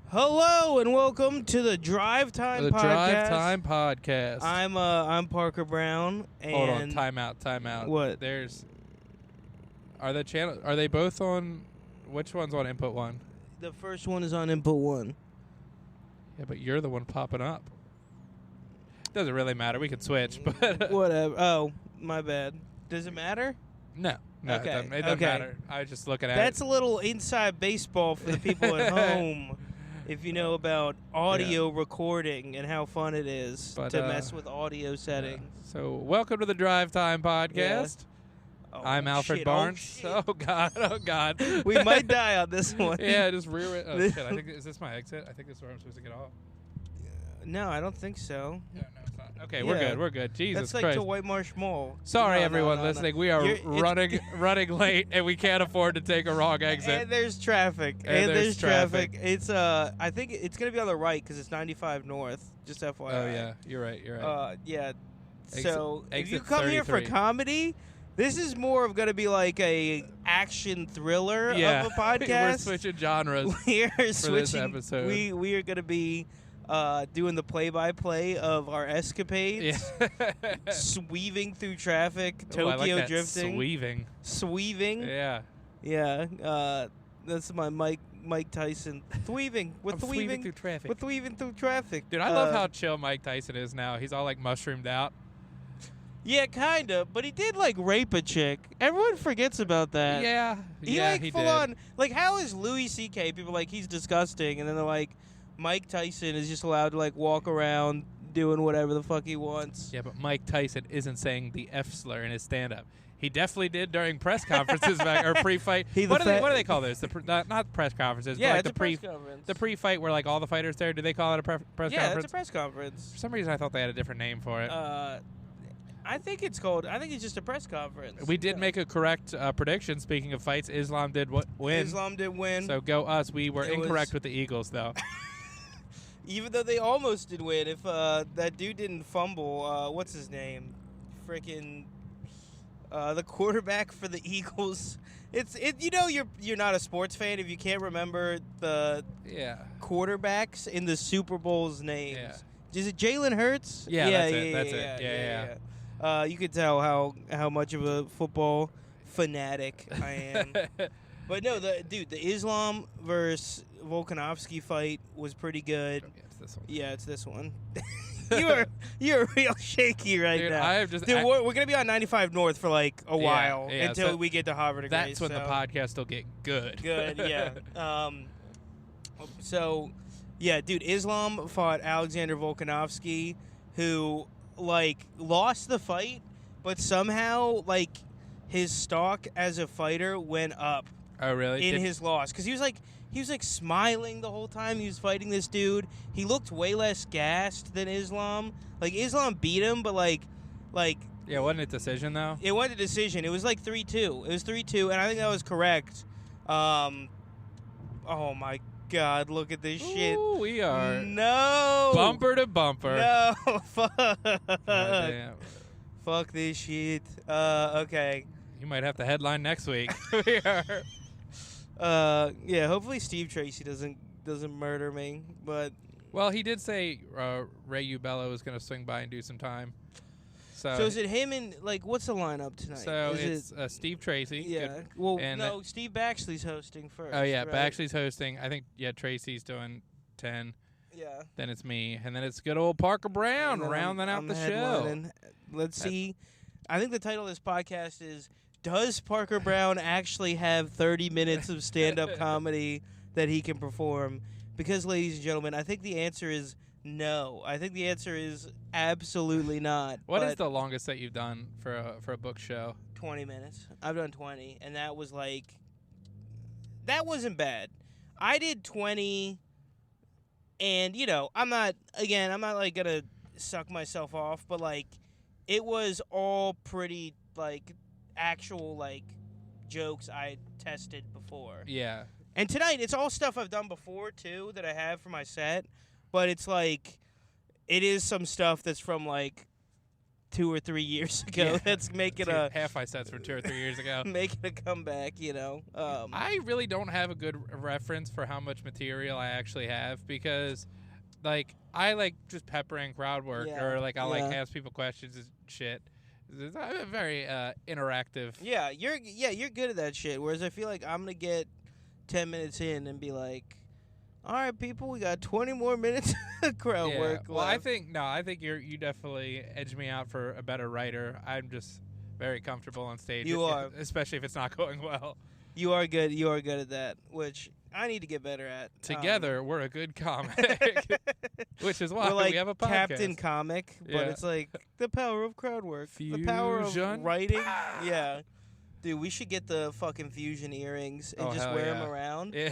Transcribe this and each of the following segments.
Hello and welcome to the Drive Time Podcast. Drive Time Podcast. I'm Parker Brown. And Hold on, time out. What? Are they both on? Which one's on input one? The first one is on input one. Yeah, but you're the one popping up. Doesn't really matter. We can switch, but whatever. Oh, my bad. Does it matter? No, Okay. It doesn't matter. I was just looking at That's a little inside baseball for the people at home. If you know about audio recording and how fun it is to mess with audio settings. Yeah. So, welcome to the Drive Time Podcast. Yeah. Oh, I'm Alfred Barnes. Oh, God. We might die on this one. Yeah, just rear it. Oh, shit. Is this my exit? I think this is where I'm supposed to get off. No, I don't think so. No, it's not. Okay, we're good. Jesus That's like Christ. the White Marsh Mall. Sorry, everyone listening. We are running late, and we can't afford to take a wrong exit. And there's traffic. And there's traffic. It's I think it's gonna be on the right because it's 95 north. Just FYI. Oh yeah, you're right. Yeah. So if you come here for comedy, this is more of gonna be like a action thriller of a podcast. We're switching genres. We're for switching. This episode. We are gonna be. Doing the play-by-play of our escapades, sweaving through traffic, Tokyo I like that. drifting, Sweeving. Yeah. That's my Mike Tyson. Thweeving. We're thweeving through traffic. We're thweeving through traffic. Dude, I love how chill Mike Tyson is now. He's all like mushroomed out. Yeah, kind of. But he did like rape a chick. Everyone forgets about that. Yeah. He full did. On. Like, how is Louis C.K. People are like, he's disgusting, and then they're like, Mike Tyson is just allowed to like walk around doing whatever the fuck he wants. Yeah, but Mike Tyson isn't saying the F slur in his stand-up. He definitely did during press conferences or pre-fight. What do they call this? Not press conferences. Yeah, but like it's a press conference. The pre-fight where like all the fighters there. Do they call it a press conference? Yeah, it's a press conference. For some reason, I thought they had a different name for it. I think it's just a press conference. We did make a correct prediction. Speaking of fights, Islam did win. Islam did win. So go us. We were incorrect with the Eagles, though. Even though they almost did win, if that dude didn't fumble, what's his name? Frickin' the quarterback for the Eagles. You're not a sports fan if you can't remember the quarterbacks in the Super Bowl's names. Yeah. Is it Jalen Hurts? Yeah, that's it. Yeah. You could tell how much of a football fanatic I am. But no, the Islam versus Volkanovski fight was pretty good. Okay, it's this one. Yeah, it's this one. you're real shaky right now. I have just. Dude, we're gonna be on 95 North for like a while until we get to Havre De Grace. That's when the podcast will get good. Good, yeah. So, yeah, dude, Islam fought Alexander Volkanovski, who like lost the fight, but somehow like his stock as a fighter went up. Oh, really? In his loss, because he was like smiling the whole time he was fighting this dude. He looked way less gassed than Islam. Like, Islam beat him, but like. Yeah, wasn't it decision though? It wasn't a decision. It was like 3-2. It was 3-2, and I think that was correct. Oh my God! Look at this shit. We are bumper to bumper. No, fuck. Oh, damn. Fuck this shit. Okay. You might have to headline next week. We are. Yeah, hopefully Steve Tracy doesn't murder me, but... Well, he did say Ray Ubello was going to swing by and do some time. So is it him and, like, what's the lineup tonight? So it's Steve Tracy. Yeah. Good. Well, no, Steve Baxley's hosting first. Oh, yeah, right? Baxley's hosting. I think, Tracy's doing 10. Yeah. Then it's me. And then it's good old Parker Brown rounding out the show. Let's see. I think the title of this podcast is... Does Parker Brown actually have 30 minutes of stand-up comedy that he can perform? Because, ladies and gentlemen, I think the answer is no. I think the answer is absolutely not. What is the longest that you've done for a book show? 20 minutes. I've done 20, and that was like... That wasn't bad. I did 20, and, I'm not like, going to suck myself off, but, like, it was all pretty, like... actual like jokes I tested before. Yeah. And tonight it's all stuff I've done before too that I have for my set, but it's like it is some stuff that's from like 2 or 3 years ago. Yeah. That's making half my sets from 2 or 3 years ago. making a comeback. I really don't have a good reference for how much material I actually have because, like, I like just peppering crowd work or like I like ask people questions and shit. I'm very interactive. Yeah, you're good at that shit. Whereas I feel like I'm gonna get 10 minutes in and be like, all right, people, we got 20 more minutes of crowd work. Well, I think you definitely edge me out for a better writer. I'm just very comfortable on stage. You are, especially if it's not going well. You are good. You are good at that, which I need to get better at. Together, we're a good comic, which is why we're like we have a podcast. Captain Comic, but it's like the power of crowd work, the power of writing. Yeah. Dude, we should get the fucking fusion earrings and just wear them around. Yeah.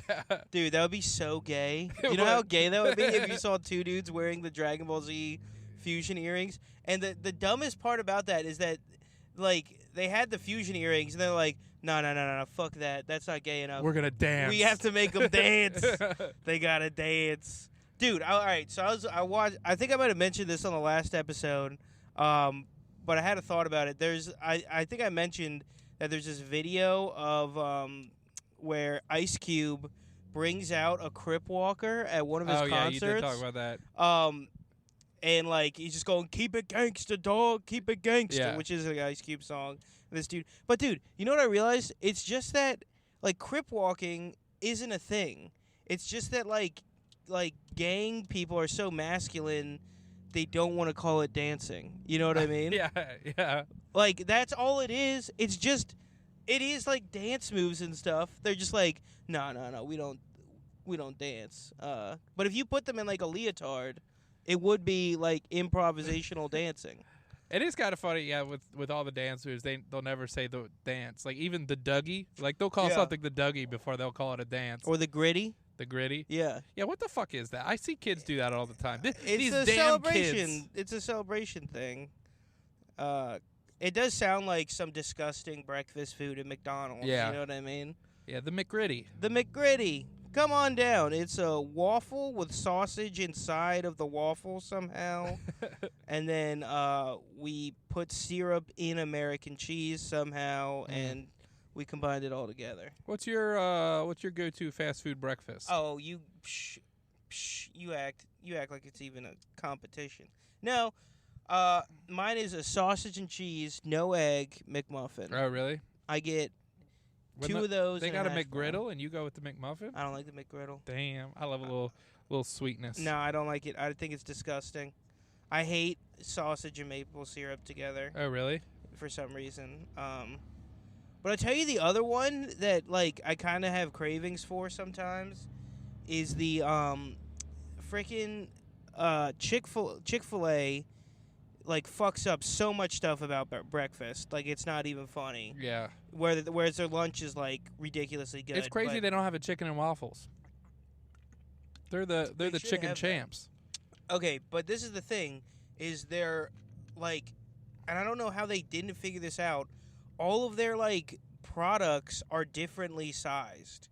Dude, that would be so gay. You know how gay that would be if you saw 2 dudes wearing the Dragon Ball Z fusion earrings? And the dumbest part about that is that, like, they had the fusion earrings, and they're like, no, fuck that. That's not gay enough. We're going to dance. We have to make them dance. They got to dance. Dude, all right, so I think I might have mentioned this on the last episode, but I had a thought about it. I think I mentioned that there's this video of where Ice Cube brings out a Crip Walker at one of his concerts. Oh, yeah, you did talk about that. And, like, he's just going, keep it gangsta, dog, keep it gangsta, which is an Ice Cube song. This dude. But, dude, you know what I realized? It's just that, like, Crip walking isn't a thing. It's just that, like gang people are so masculine, they don't want to call it dancing. You know what I mean? Yeah. Like, that's all it is. It's just, it is like dance moves and stuff. They're just like, no, we don't dance. But if you put them in like a leotard, it would be like improvisational dancing. It is kind of funny, with all the dance moves, they'll never say the dance. Like, even the Dougie, like, they'll call something the Dougie before they'll call it a dance. Or the gritty. The gritty? Yeah. Yeah, what the fuck is that? I see kids do that all the time. It's a celebration. Kids. It's a celebration thing. It does sound like some disgusting breakfast food at McDonald's. Yeah. You know what I mean? Yeah, the McGritty. The McGritty. Come on down. It's a waffle with sausage inside of the waffle somehow. And then we put syrup in American cheese somehow, and we combined it all together. What's your go-to fast food breakfast? Oh, you act like it's even a competition. No, mine is a sausage and cheese, no egg McMuffin. Oh, really? I get two of those. They got a McGriddle, and you go with the McMuffin? I don't like the McGriddle. Damn, I love a little sweetness. No, I don't like it. I think it's disgusting. I hate sausage and maple syrup together. Oh, really? For some reason. But I tell you the other one that, like, I kind of have cravings for sometimes is the freaking Chick-fil-A, like, fucks up so much stuff about breakfast. Like, it's not even funny. Yeah. Whereas their lunch is, like, ridiculously good. It's crazy they don't have a chicken and waffles. They're the chicken champs. Okay, but this is the thing, is they're, like, and I don't know how they didn't figure this out, all of their, like, products are differently sized.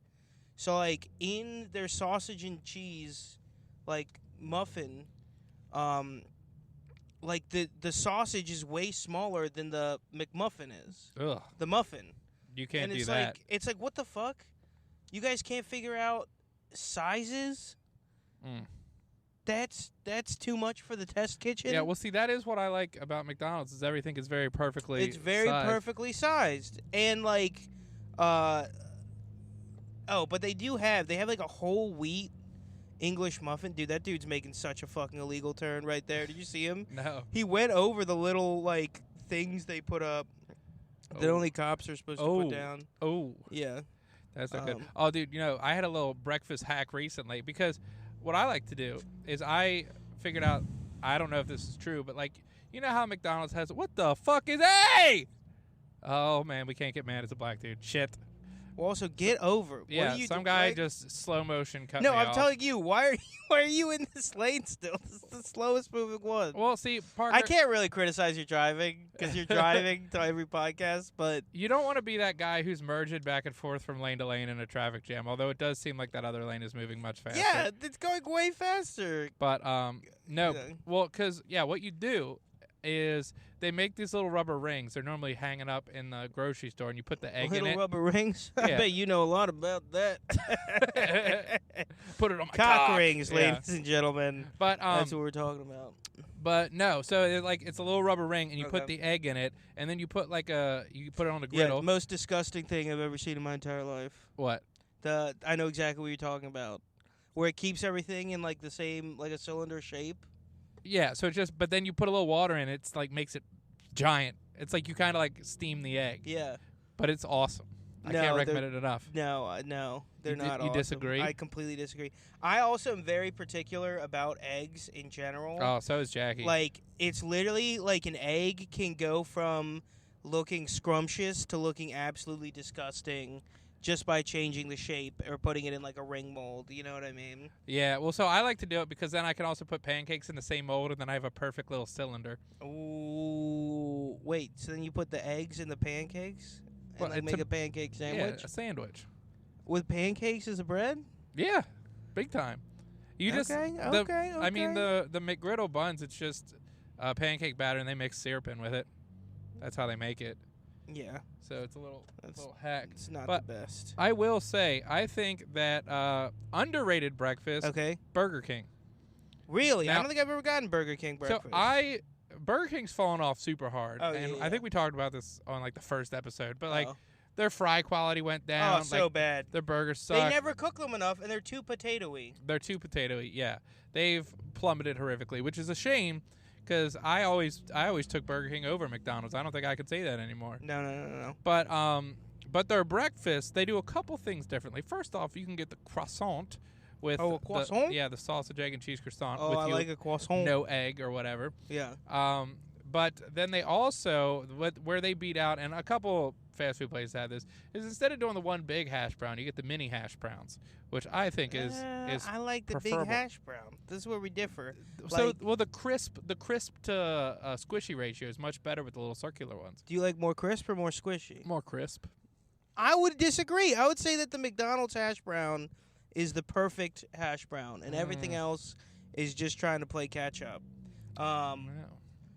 So, like, in their sausage and cheese, like, muffin, like, the sausage is way smaller than the McMuffin is. Ugh. The muffin. You can't do that. Like, it's like, what the fuck? You guys can't figure out sizes? That's too much for the test kitchen. Yeah, well, see, that is what I like about McDonald's is everything is very perfectly It's very sized. perfectly sized. And, like, but they have, like, a whole wheat English muffin. Dude, that dude's making such a fucking illegal turn right there. Did you see him? No. He went over the little, like, things they put up that only cops are supposed to put down. Oh. Yeah. That's not good. Oh, dude, I had a little breakfast hack recently because what I like to do is I figured out, I don't know if this is true, but, like, you know how McDonald's has, what the fuck is, hey! Oh, man, we can't get mad as a black dude. Shit. Well, also, get over. Yeah, what are you some guy just slow motion cut me off. No, I'm telling you, why are you in this lane still? This is the slowest moving one. Well, see, Parker, I can't really criticize your driving because you're driving to every podcast, but you don't want to be that guy who's merging back and forth from lane to lane in a traffic jam, although it does seem like that other lane is moving much faster. Yeah, it's going way faster. But, no. Well, because, what you do, is they make these little rubber rings. They're normally hanging up in the grocery store, and you put the egg in Little it. rubber rings. I Yeah. bet you know a lot about that. Put it on my Cock cock. rings, Yeah. ladies and gentlemen. But That's what we're talking about. But no, so it's a little rubber ring, and you put Okay. the egg in it, and then you put you put it on the Yeah, griddle. most disgusting thing I've ever seen in my entire life. What? I know exactly what you're talking about. Where it keeps everything in like the same, like a cylinder shape. Yeah. So but then you put a little water in it. It's like makes it giant. It's like you kind of like steam the egg. Yeah. But it's awesome. I No, can't recommend it enough. No, they're not. You awesome. disagree? I completely disagree. I also am very particular about eggs in general. Oh, so is Jackie. Like, it's literally like an egg can go from looking scrumptious to looking absolutely disgusting just by changing the shape or putting it in like a ring mold. You know what I mean? Yeah. Well, so I like to do it because then I can also put pancakes in the same mold, and then I have a perfect little cylinder. Ooh, wait. So then you put the eggs in the pancakes and Well, like it's make a pancake sandwich Yeah, a sandwich. with pancakes as a bread? Yeah, big time. You just Okay. I mean the McGriddle buns. It's just pancake batter, and they mix syrup in with it. That's how they make it. Yeah, So it's a little That's- hack. it's not But the best. I will say, I think that underrated breakfast, Okay. Burger King. Really? I Now- don't think I've ever gotten Burger King breakfast. So Burger King's fallen off super hard, Oh, and yeah, I think we talked about this on like the first episode. But like Oh. their fry quality went down. Oh, so like, bad. their burgers They suck. never cook them enough, and they're too potato-y. They're too potato-y. Yeah, they've plummeted horrifically, which is a shame because I always took Burger King over McDonald's. I don't think I could say that anymore. No. But their breakfast, they do a couple things differently. First off, you can get the croissant with Oh, a croissant? the sausage, egg, and cheese croissant Oh, with I like a croissant. no egg or whatever. Yeah. But then they also where they beat out, and a couple fast food places have this, is instead of doing the one big hash brown, you get the mini hash browns, which I think is I like the preferable. big hash brown. This is where we differ. So Like- well the crisp to squishy ratio is much better with the little circular ones. Do you like more crisp or more squishy? More crisp. I would disagree. I would say that the McDonald's hash brown is the perfect hash brown, and everything else is just trying to play catch up.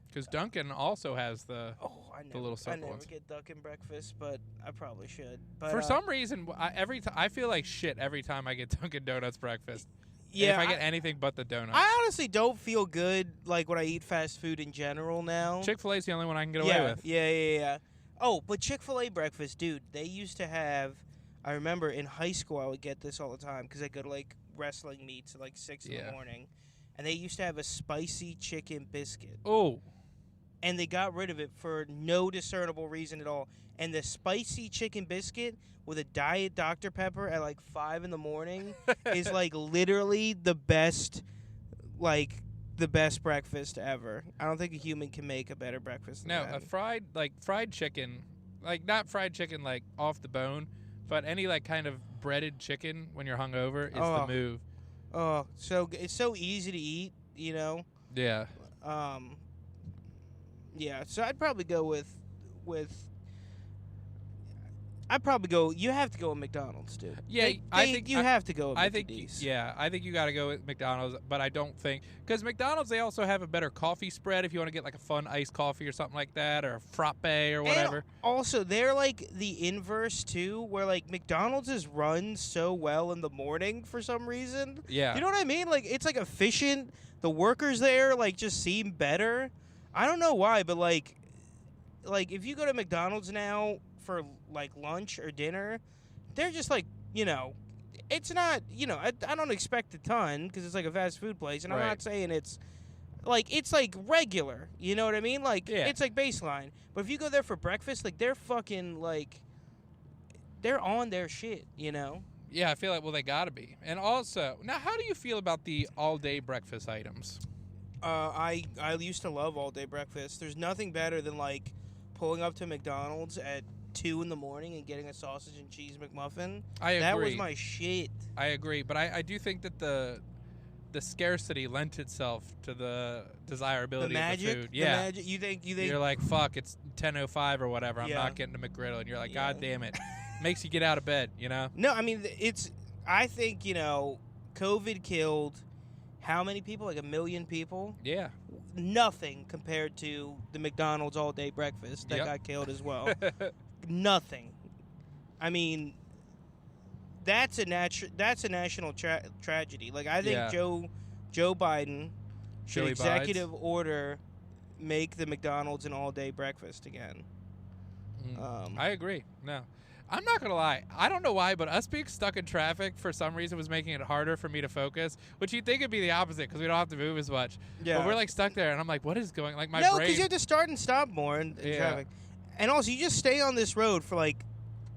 Because Dunkin' also has the. I never, little I circle never ones. get Dunkin' breakfast, but I probably should. But, For some reason, I feel like shit every time I get Dunkin' Donuts breakfast. And yeah, if I get anything but the donuts. I honestly don't feel good like when I eat fast food in general now. Chick-fil-A's the only one I can get away with. Yeah. Oh, but Chick-fil-A breakfast, dude, they used to have, I remember in high school I would get this all the time because I go to like wrestling meets at like 6 in the morning. And they used to have a spicy chicken biscuit. Oh. And they got rid of it for no discernible reason at all. And the spicy chicken biscuit with a Diet Dr. Pepper at like 5 in the morning is like literally the best breakfast ever. I don't think a human can make a better breakfast than No, that. a fried chicken, like not fried chicken like off the bone, but any like kind of breaded chicken when you're hungover is the move. Oh, it's so easy to eat, you know. Yeah. Yeah. So I'd probably go with. I'd probably go. You have to go with McDonald's, dude. Yeah, I think you have to go with I think McD's. I think you got to go with McDonald's, but I don't think because McDonald's they also have a better coffee spread if you want to get like a fun iced coffee or something like that or a frappe or whatever. And also, they're like the inverse too, where like McDonald's is run so well in the morning for some reason. Yeah. You know what I mean? Like it's like efficient. The workers there like just seem better. I don't know why, but like if you go to McDonald's now for like lunch or dinner, they're just like, you know, it's not, you know, I don't expect a ton because it's like a fast food place, and I'm Right. not saying it's like regular, you know what I mean? Like Yeah. it's like baseline. But if you go there for breakfast, like they're fucking like they're on their shit, you know? Yeah, I feel like they got to be. And also, now how do you feel about the all-day breakfast items? I used to love all day breakfast. There's nothing better than like pulling up to McDonald's at 2 in the morning and getting a sausage and cheese McMuffin. I agree. That was my shit. I agree, but I do think that the scarcity lent itself to the desirability The magic. of the food. The Yeah. magic. You think? You're like, fuck, it's 10:05 or whatever. I'm Yeah. not getting to McGriddle. And you're like, Yeah. God damn it. Makes you get out of bed, you know? No, I mean I think, you know, COVID killed how many people? Like 1 million people? Yeah. Nothing compared to the McDonald's all-day breakfast that Yep. got killed as well. Nothing. I mean, that's a national tragedy. Like, I think Yeah. Joe Biden should Joey executive order make the McDonald's an all-day breakfast again. I agree. No. I'm not going to lie. I don't know why, but us being stuck in traffic for some reason was making it harder for me to focus, which you'd think would be the opposite because we don't have to move as much. Yeah. But we're like stuck there, and I'm like, what is going on? Like, my No, brain. because you have to start and stop more in traffic. And also, you just stay on this road for like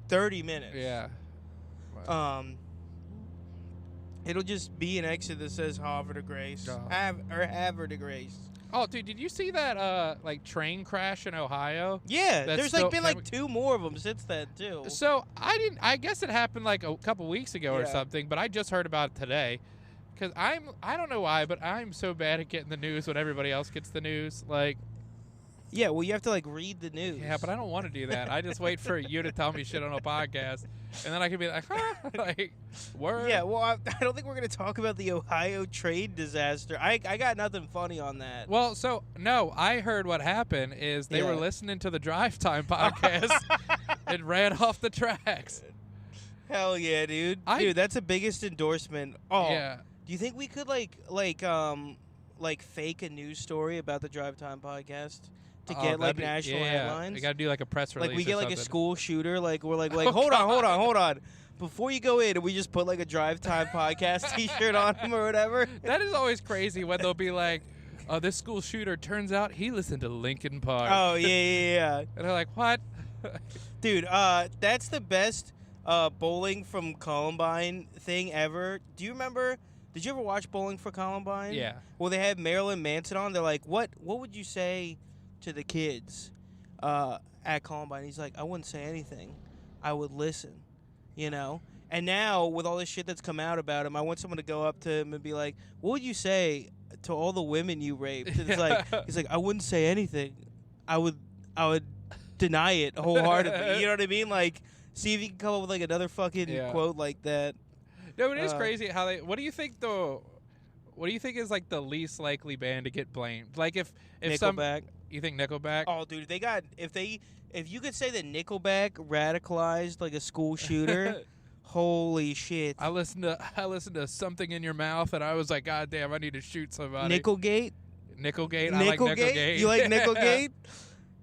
30 minutes. Yeah. It'll just be an exit that says Havre De Grace. Oh. Havre De Grace. Oh, dude, did you see that like train crash in Ohio? Yeah, That's there's still- like been like 2 more of them since then too. So I guess it happened like a couple weeks ago or Yeah. something, but I just heard about it today. Because I don't know why, but I'm so bad at getting the news when everybody else gets the news. Like, Yeah, well, you have to like read the news. yeah, but I don't want to do that. I just wait for you to tell me shit on a podcast, and then I can be like, like, word. Yeah, well, I don't think we're gonna talk about the Ohio trade disaster. I got nothing funny on that. Well, so no, I heard what happened is they were Yeah. listening to the Drive Time podcast and ran off the tracks. Hell yeah, dude. Dude, that's the biggest endorsement. Oh, Yeah. do you think we could like fake a news story about the Drive Time podcast to Oh, get like that'd be- national yeah. headlines? You got to do like a press release. Like we or get like a something. school shooter. Like we're like Oh, hold God. on. Before you go in, and we just put like a Drive Time podcast T-shirt on him or whatever. That is always crazy when they'll be like, "Oh, this school shooter turns out he listened to Linkin Park." Oh yeah. And they're like, "What?" Dude, that's the best bowling from Columbine thing ever. Do you remember? Did you ever watch Bowling for Columbine? Yeah. Well, they had Marilyn Manson on. They're like, what would you say to the kids at Columbine? He's like, I wouldn't say anything. I would listen, you know? And now, with all this shit that's come out about him, I want someone to go up to him and be like, what would you say to all the women you raped? And it's like, he's like, I wouldn't say anything. I would deny it wholeheartedly. You know what I mean? Like, see if you can come up with like another fucking quote like that. No, it is crazy how they. What do you think though? What do you think is like the least likely band to get blamed? Like if Nickelback. You think Nickelback? Oh, dude, if you could say that Nickelback radicalized like a school shooter, holy shit. I listened to Something in Your Mouth and I was like, God damn, I need to shoot somebody. Nickelgate. Nickelgate. I like Nickelgate. You like Nickelgate?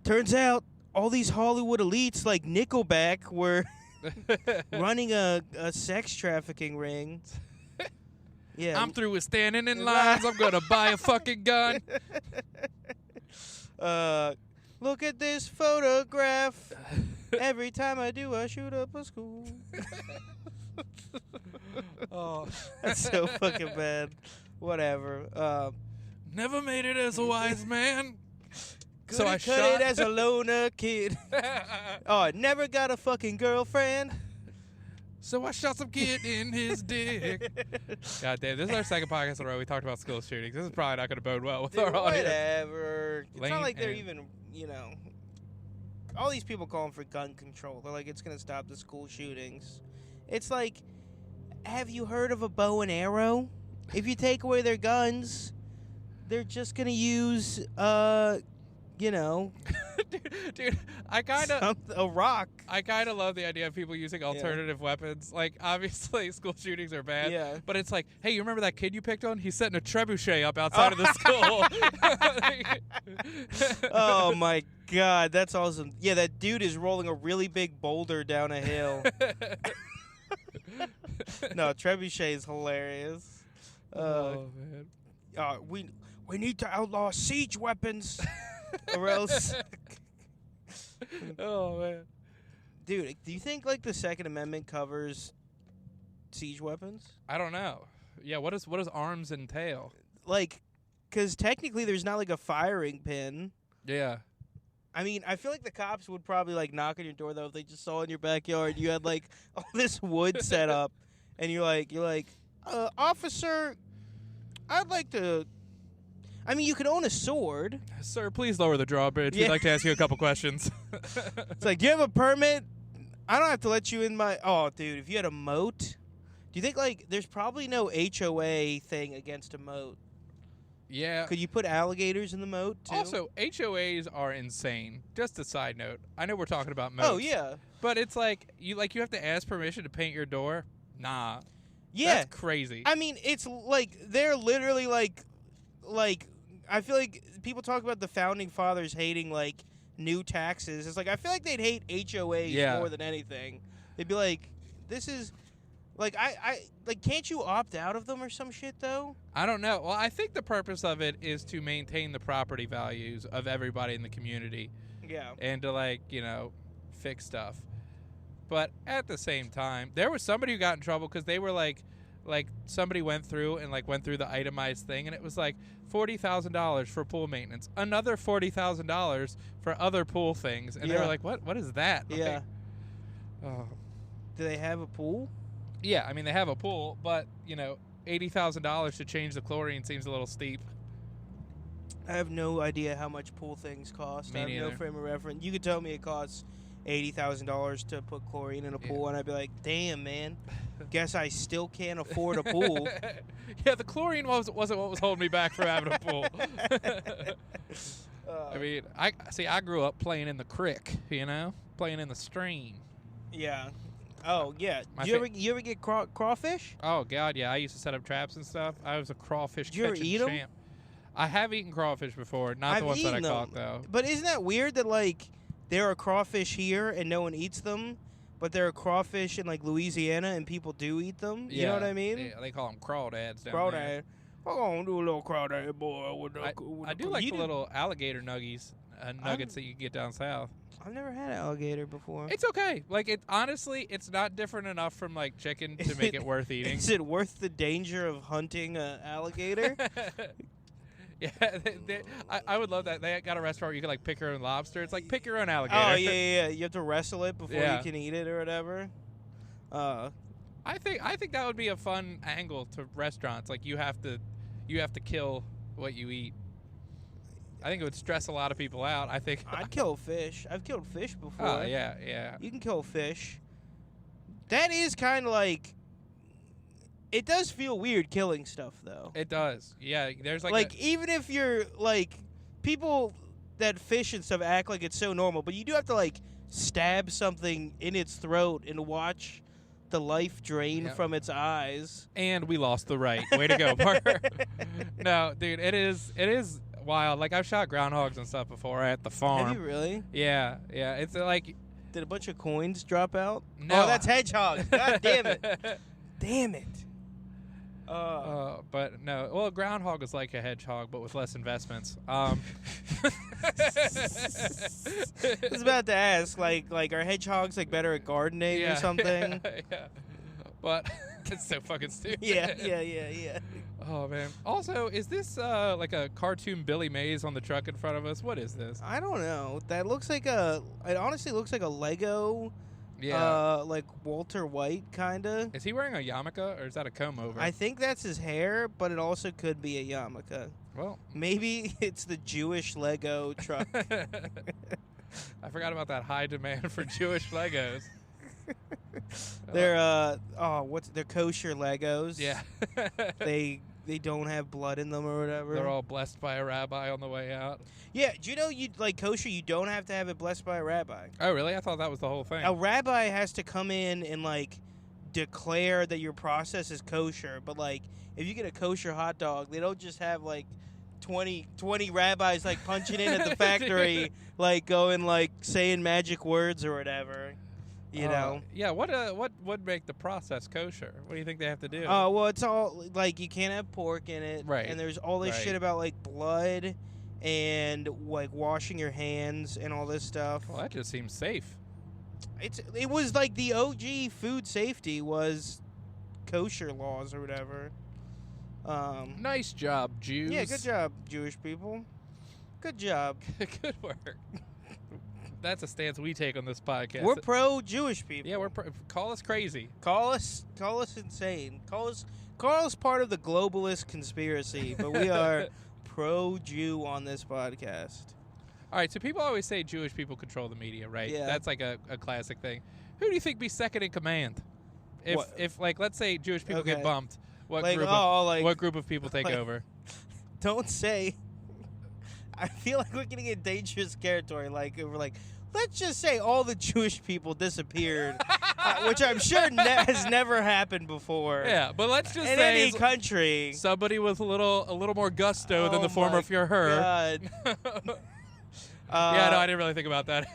Turns out all these Hollywood elites like Nickelback were running a sex trafficking ring. Yeah. I'm through with standing in lines. I'm gonna buy a fucking gun. Look at this photograph. Every time I do, I shoot up a school. Oh, That's so fucking bad. Whatever. never made it as a wise man. So I cut shot it as a loner kid. Oh, I never got a fucking girlfriend. So I shot some kid in his dick. God damn, this is our second podcast in a row. We talked about school shootings. This is probably not going to bode well with Dude, our audience. whatever. It's Lane not like they're and- even, all these people calling for gun control. They're like, it's going to stop the school shootings. It's like, have you heard of a bow and arrow? If you take away their guns, they're just going to use, dude, I kind of a rock. I kind of love the idea of people using alternative weapons. Like, obviously, school shootings are bad. Yeah. But it's like, hey, you remember that kid you picked on? He's setting a trebuchet up outside of the school. Oh, my God. That's awesome. Yeah, that dude is rolling a really big boulder down a hill. No, trebuchet is hilarious. Oh, man. We need to outlaw siege weapons. Or else, Oh, man. dude, do you think like the Second Amendment covers siege weapons? I don't know. Yeah, what does arms entail? Like, because technically there's not like a firing pin. Yeah. I mean, I feel like the cops would probably like knock on your door though if they just saw in your backyard you had like all this wood set up, and you're like, officer, I'd like to. I mean, you could own a sword. Sir, please lower the drawbridge. Yeah. We'd like to ask you a couple questions. It's like, do you have a permit? I don't have to let you in my. Oh, dude, if you had a moat, do Do you think like there's probably no HOA thing against a moat? Yeah. Could you put alligators in the moat too? Also, HOAs are insane. Just a side note. I know we're talking about moats. Oh yeah. But it's like you have to ask permission to paint your door. Nah. Yeah. That's crazy. I mean, it's like they're literally like I feel like people talk about the founding fathers hating like new taxes. It's like I feel like they'd hate HOAs more than anything. They'd be like, this is like I like can't you opt out of them or some shit though? I don't know. Well, I think the purpose of it is to maintain the property values of everybody in the community. Yeah. And to like, fix stuff. But at the same time, there was somebody who got in trouble because they were like somebody went through the itemized thing, and it was like $40,000 for pool maintenance, another $40,000 for other pool things, and they were like, "What is that?" Yeah. Like, oh. Do they have a pool? Yeah, I mean they have a pool, but $80,000 to change the chlorine seems a little steep. I have no idea how much pool things cost. Me I have neither. no frame of reference. You could tell me it costs $80,000 to put chlorine in a pool, and I'd be like, "Damn, man, guess I still can't afford a pool." Yeah, the chlorine wasn't what was holding me back from having a pool. I mean, I grew up playing in the creek, playing in the stream. Yeah. Oh yeah. My You ever get crawfish? Oh God, yeah. I used to set up traps and stuff. I was a crawfish Did you ever catching eat 'em? champ. I have eaten crawfish before, not I've the ones that I eaten caught them. though. But isn't that weird that like there are crawfish here and no one eats them, but there are crawfish in like Louisiana and people do eat them? You know what I mean? Yeah, they call them crawdads down Crawdad. there. We're gonna do a little crawdad boy with the. I do like the little alligator nuggets that you can get down south. I've never had alligator before. It's okay. Like honestly, it's not different enough from like chicken to make it worth eating. Is it worth the danger of hunting an alligator? Yeah, I would love that. They got a restaurant where you can like pick your own lobster. It's like pick your own alligator. Oh yeah. You have to wrestle it before Yeah. you can eat it or whatever. I think that would be a fun angle to restaurants. Like you have to kill what you eat. I think it would stress a lot of people out. I think I'd kill fish. I've killed fish before. Oh yeah. You can kill fish. That is kind of like. It does feel weird killing stuff though. It does. Yeah, there's even if you're like people that fish and stuff act like it's so normal, but you do have to like stab something in its throat and watch the life drain from its eyes. And we lost the right. Way to go, Parker. No, dude, it is wild. Like I've shot groundhogs and stuff before at the farm. Have you really? Yeah. It's like. Did a bunch of coins drop out? No. Oh, that's hedgehogs. God damn it. Damn it. But no. Well, a groundhog is like a hedgehog, but with less investments. I was about to ask, like are hedgehogs like better at gardening or something? Yeah. But it's so fucking stupid. Yeah. Oh man. Also, is this like a cartoon Billy Mays on the truck in front of us? What is this? I don't know. That looks like it honestly looks like a Lego. Yeah. Like Walter White kinda. Is he wearing a yarmulke or is that a comb over? I think that's his hair, but it also could be a yarmulke. Well, maybe it's the Jewish Lego truck. I forgot about that high demand for Jewish Legos. They're they're kosher Legos. Yeah. They don't have blood in them or whatever. They're all blessed by a rabbi on the way out. Yeah, do you know you like kosher? You don't have to have it blessed by a rabbi. Oh, really? I thought that was the whole thing. A rabbi has to come in and like declare that your process is kosher. But like, if you get a kosher hot dog, they don't just have like 20 rabbis like punching in at the factory, like going like saying magic words or whatever. You know? Yeah. What would make the process kosher? What do you think they have to do? Oh, well, it's all like you can't have pork in it, right? And there's all this shit about like blood and like washing your hands and all this stuff. Well, that just seems safe. It was like the OG food safety was kosher laws or whatever. Nice job, Jews. Yeah, good job, Jewish people. Good job. Good work. That's a stance we take on this podcast. We're pro-Jewish people. Yeah, call us crazy. Call us insane. Call us part of the globalist conspiracy, but we are pro-Jew on this podcast. All right, so people always say Jewish people control the media, right? Yeah. That's like a classic thing. Who do you think be second in command if like let's say Jewish people Okay. get bumped, what Like, group what group of people take like- over? Don't say. I feel like we're getting in dangerous territory. Like we're like, let's just say all the Jewish people disappeared, which I'm sure has never happened before. Yeah, but let's just in say any country. somebody with a little more gusto than Oh the former my her. God. Yeah, no, I didn't really think about that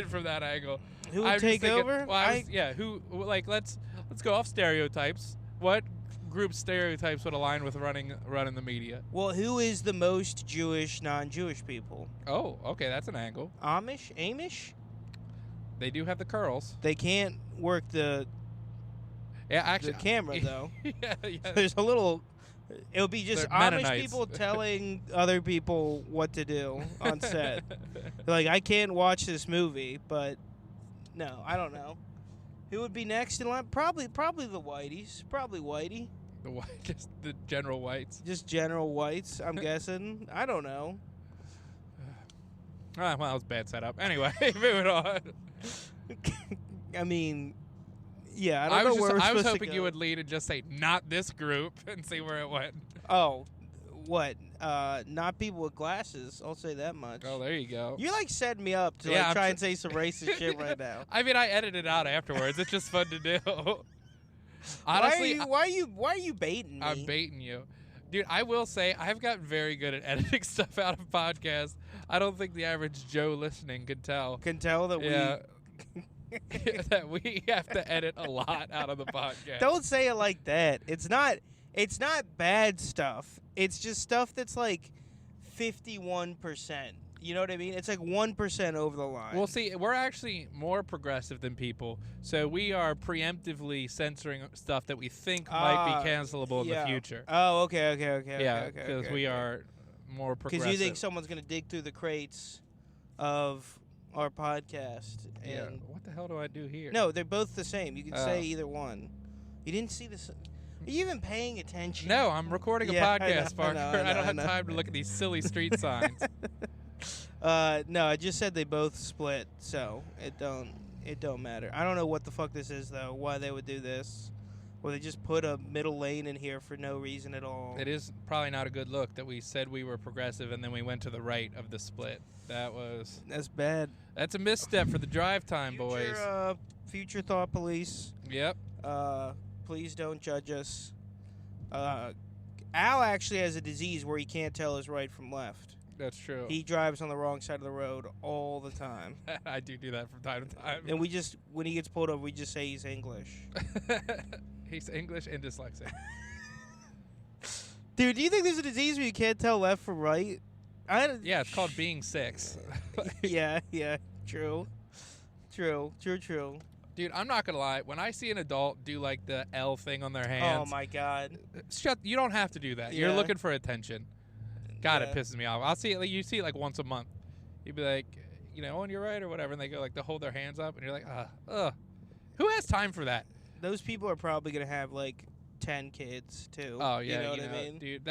from that angle. Who would I'm just take thinking- over? Well, who like let's go off stereotypes. What group stereotypes would align with running the media? Well, who is the most Jewish non-Jewish people? Oh, okay, that's an angle. Amish? They do have the curls. They can't work the Yeah, actually, camera though. yeah. There's a little. It would be just They're Amish Mennonites. people telling other people what to do on set. Like, I can't watch this movie, but no, I don't know. Who would be next in line? Probably the Whiteys. Probably Whitey. Just the general whites. Just general whites, I'm guessing. I don't know. Well, that was a bad setup. Anyway, moving on. I mean, yeah, I don't know where we're I was supposed to hoping go. you would lead and just say not this group and see where it went. Oh, what? Not people with glasses. I'll say that much. Oh, there you go. You're like setting me up to Yeah, like I'm try tr- and say some racist shit right now. I mean, I edited it out afterwards. It's just fun to do. Honestly, why are you baiting me? I'm baiting you. Dude, I will say I've gotten very good at editing stuff out of podcasts. I don't think the average Joe listening could tell. Can tell that Yeah. That we have to edit a lot out of the podcast. Don't say it like that. It's not bad stuff. It's just stuff that's like 51%. You know what I mean? It's like 1% over the line. Well, see, we're actually more progressive than people, so we are preemptively censoring stuff that we think might be cancelable in the future. Oh, okay. Yeah, because we are more progressive. Because you think someone's gonna dig through the crates of our podcast. And Yeah. What the hell do I do here? No, they're both the same. You can Oh. say either one. You didn't see this. Are you even paying attention? No, I'm recording Yeah, a I podcast, know, I Parker. know, I I don't know, have I know. time to look at these silly street signs. No, I just said they both split, so it don't matter. I don't know what the fuck this is though. Why they would do this? Or they just put a middle lane in here for no reason at all. It is probably not a good look that we said we were progressive and then we went to the right of the split. That's bad. That's a misstep for the drive time, boys. Future thought police. Yep. Please don't judge us. Al actually has a disease where he can't tell his right from left. That's true. He drives on the wrong side of the road all the time. I do that from time to time. And when he gets pulled over, we just say he's English. He's English and dyslexic. Dude, do you think there's a disease where you can't tell left from right? Yeah, it's called being 6. Yeah, true. Dude, I'm not gonna lie. When I see an adult do like the L thing on their Oh hands, my god. you don't have to do that. You're Yeah. looking for attention. God, Yeah. it pisses me off. I'll see it. Like, you see it like once a month. You'd be like, on your right or whatever, and they go like to hold their hands up, and you're like, who has time for that? Those people are probably gonna have like 10 kids too. Oh yeah, you know what I mean? dude.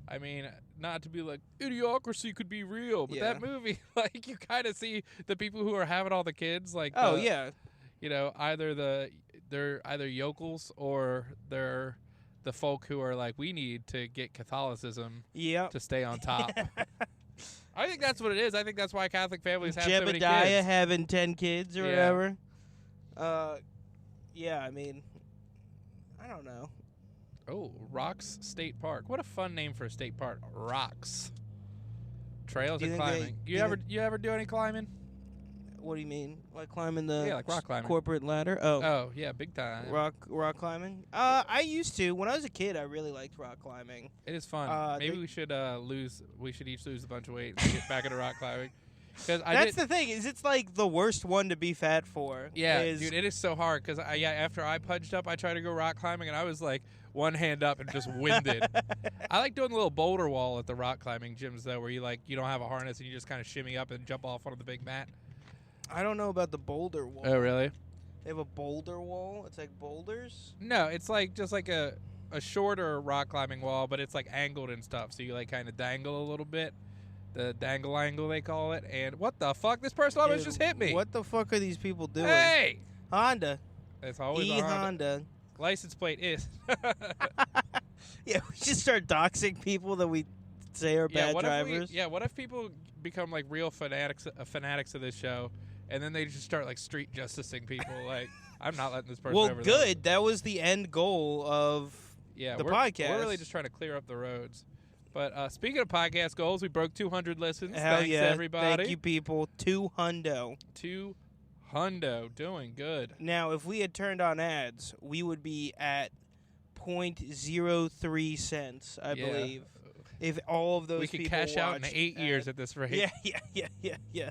I mean, not to be like idiocracy could be real, but that Yeah. movie, like, you kind of see the people who are having all the kids, like, Oh yeah. they're either yokels or they're the folk who are like, we need to get Catholicism Yep. to stay on top. I think that's what it is. I think that's why Catholic families have so many Jebediah kids. having 10 kids or Yeah. whatever. Yeah, I mean, I don't know. Oh, Rocks State Park. What a fun name for a state park. Rocks. Trails Do you and think climbing. do You you ever do any climbing? What do you mean? Like climbing the Yeah, like rock climbing. corporate ladder? Oh. Oh, yeah, big time. Rock climbing? I used to. When I was a kid, I really liked rock climbing. It is fun. Maybe we should we should each lose a bunch of weight and get back into rock climbing. Because That's the thing, is it's like the worst one to be fat for. Yeah, is, dude, it is so hard because after I pudged up, I tried to go rock climbing, and I was like one hand up and just winded. I like doing the little boulder wall at the rock climbing gyms though, where you don't have a harness and you just kind of shimmy up and jump off onto the big mat. I don't know about the boulder wall. Oh, really? They have a boulder wall? It's like boulders? No, it's like just like a shorter rock climbing wall, but it's like angled and stuff, so you like kind of dangle a little bit. The dangle angle, they call it. And what the fuck? This person almost Dude, just hit me. What the fuck are these people doing? Hey! Honda. It's always E a Honda. Honda. License plate is. Yeah, we should start doxing people that we say are bad drivers. What if people become like real fanatics of this show, and then they just start like street justicing people? Like, I'm not letting this person Well, over good. That was the end goal of the podcast. We're really just trying to clear up the roads. But speaking of podcast goals, we broke 200 listens. Hell Thanks, yeah. everybody. Thank you, people. 200. 200. Doing good. Now, if we had turned on ads, we would be at 0.03 cents, I believe. If all of those we could people cash out in watched 8 years at this rate. Yeah.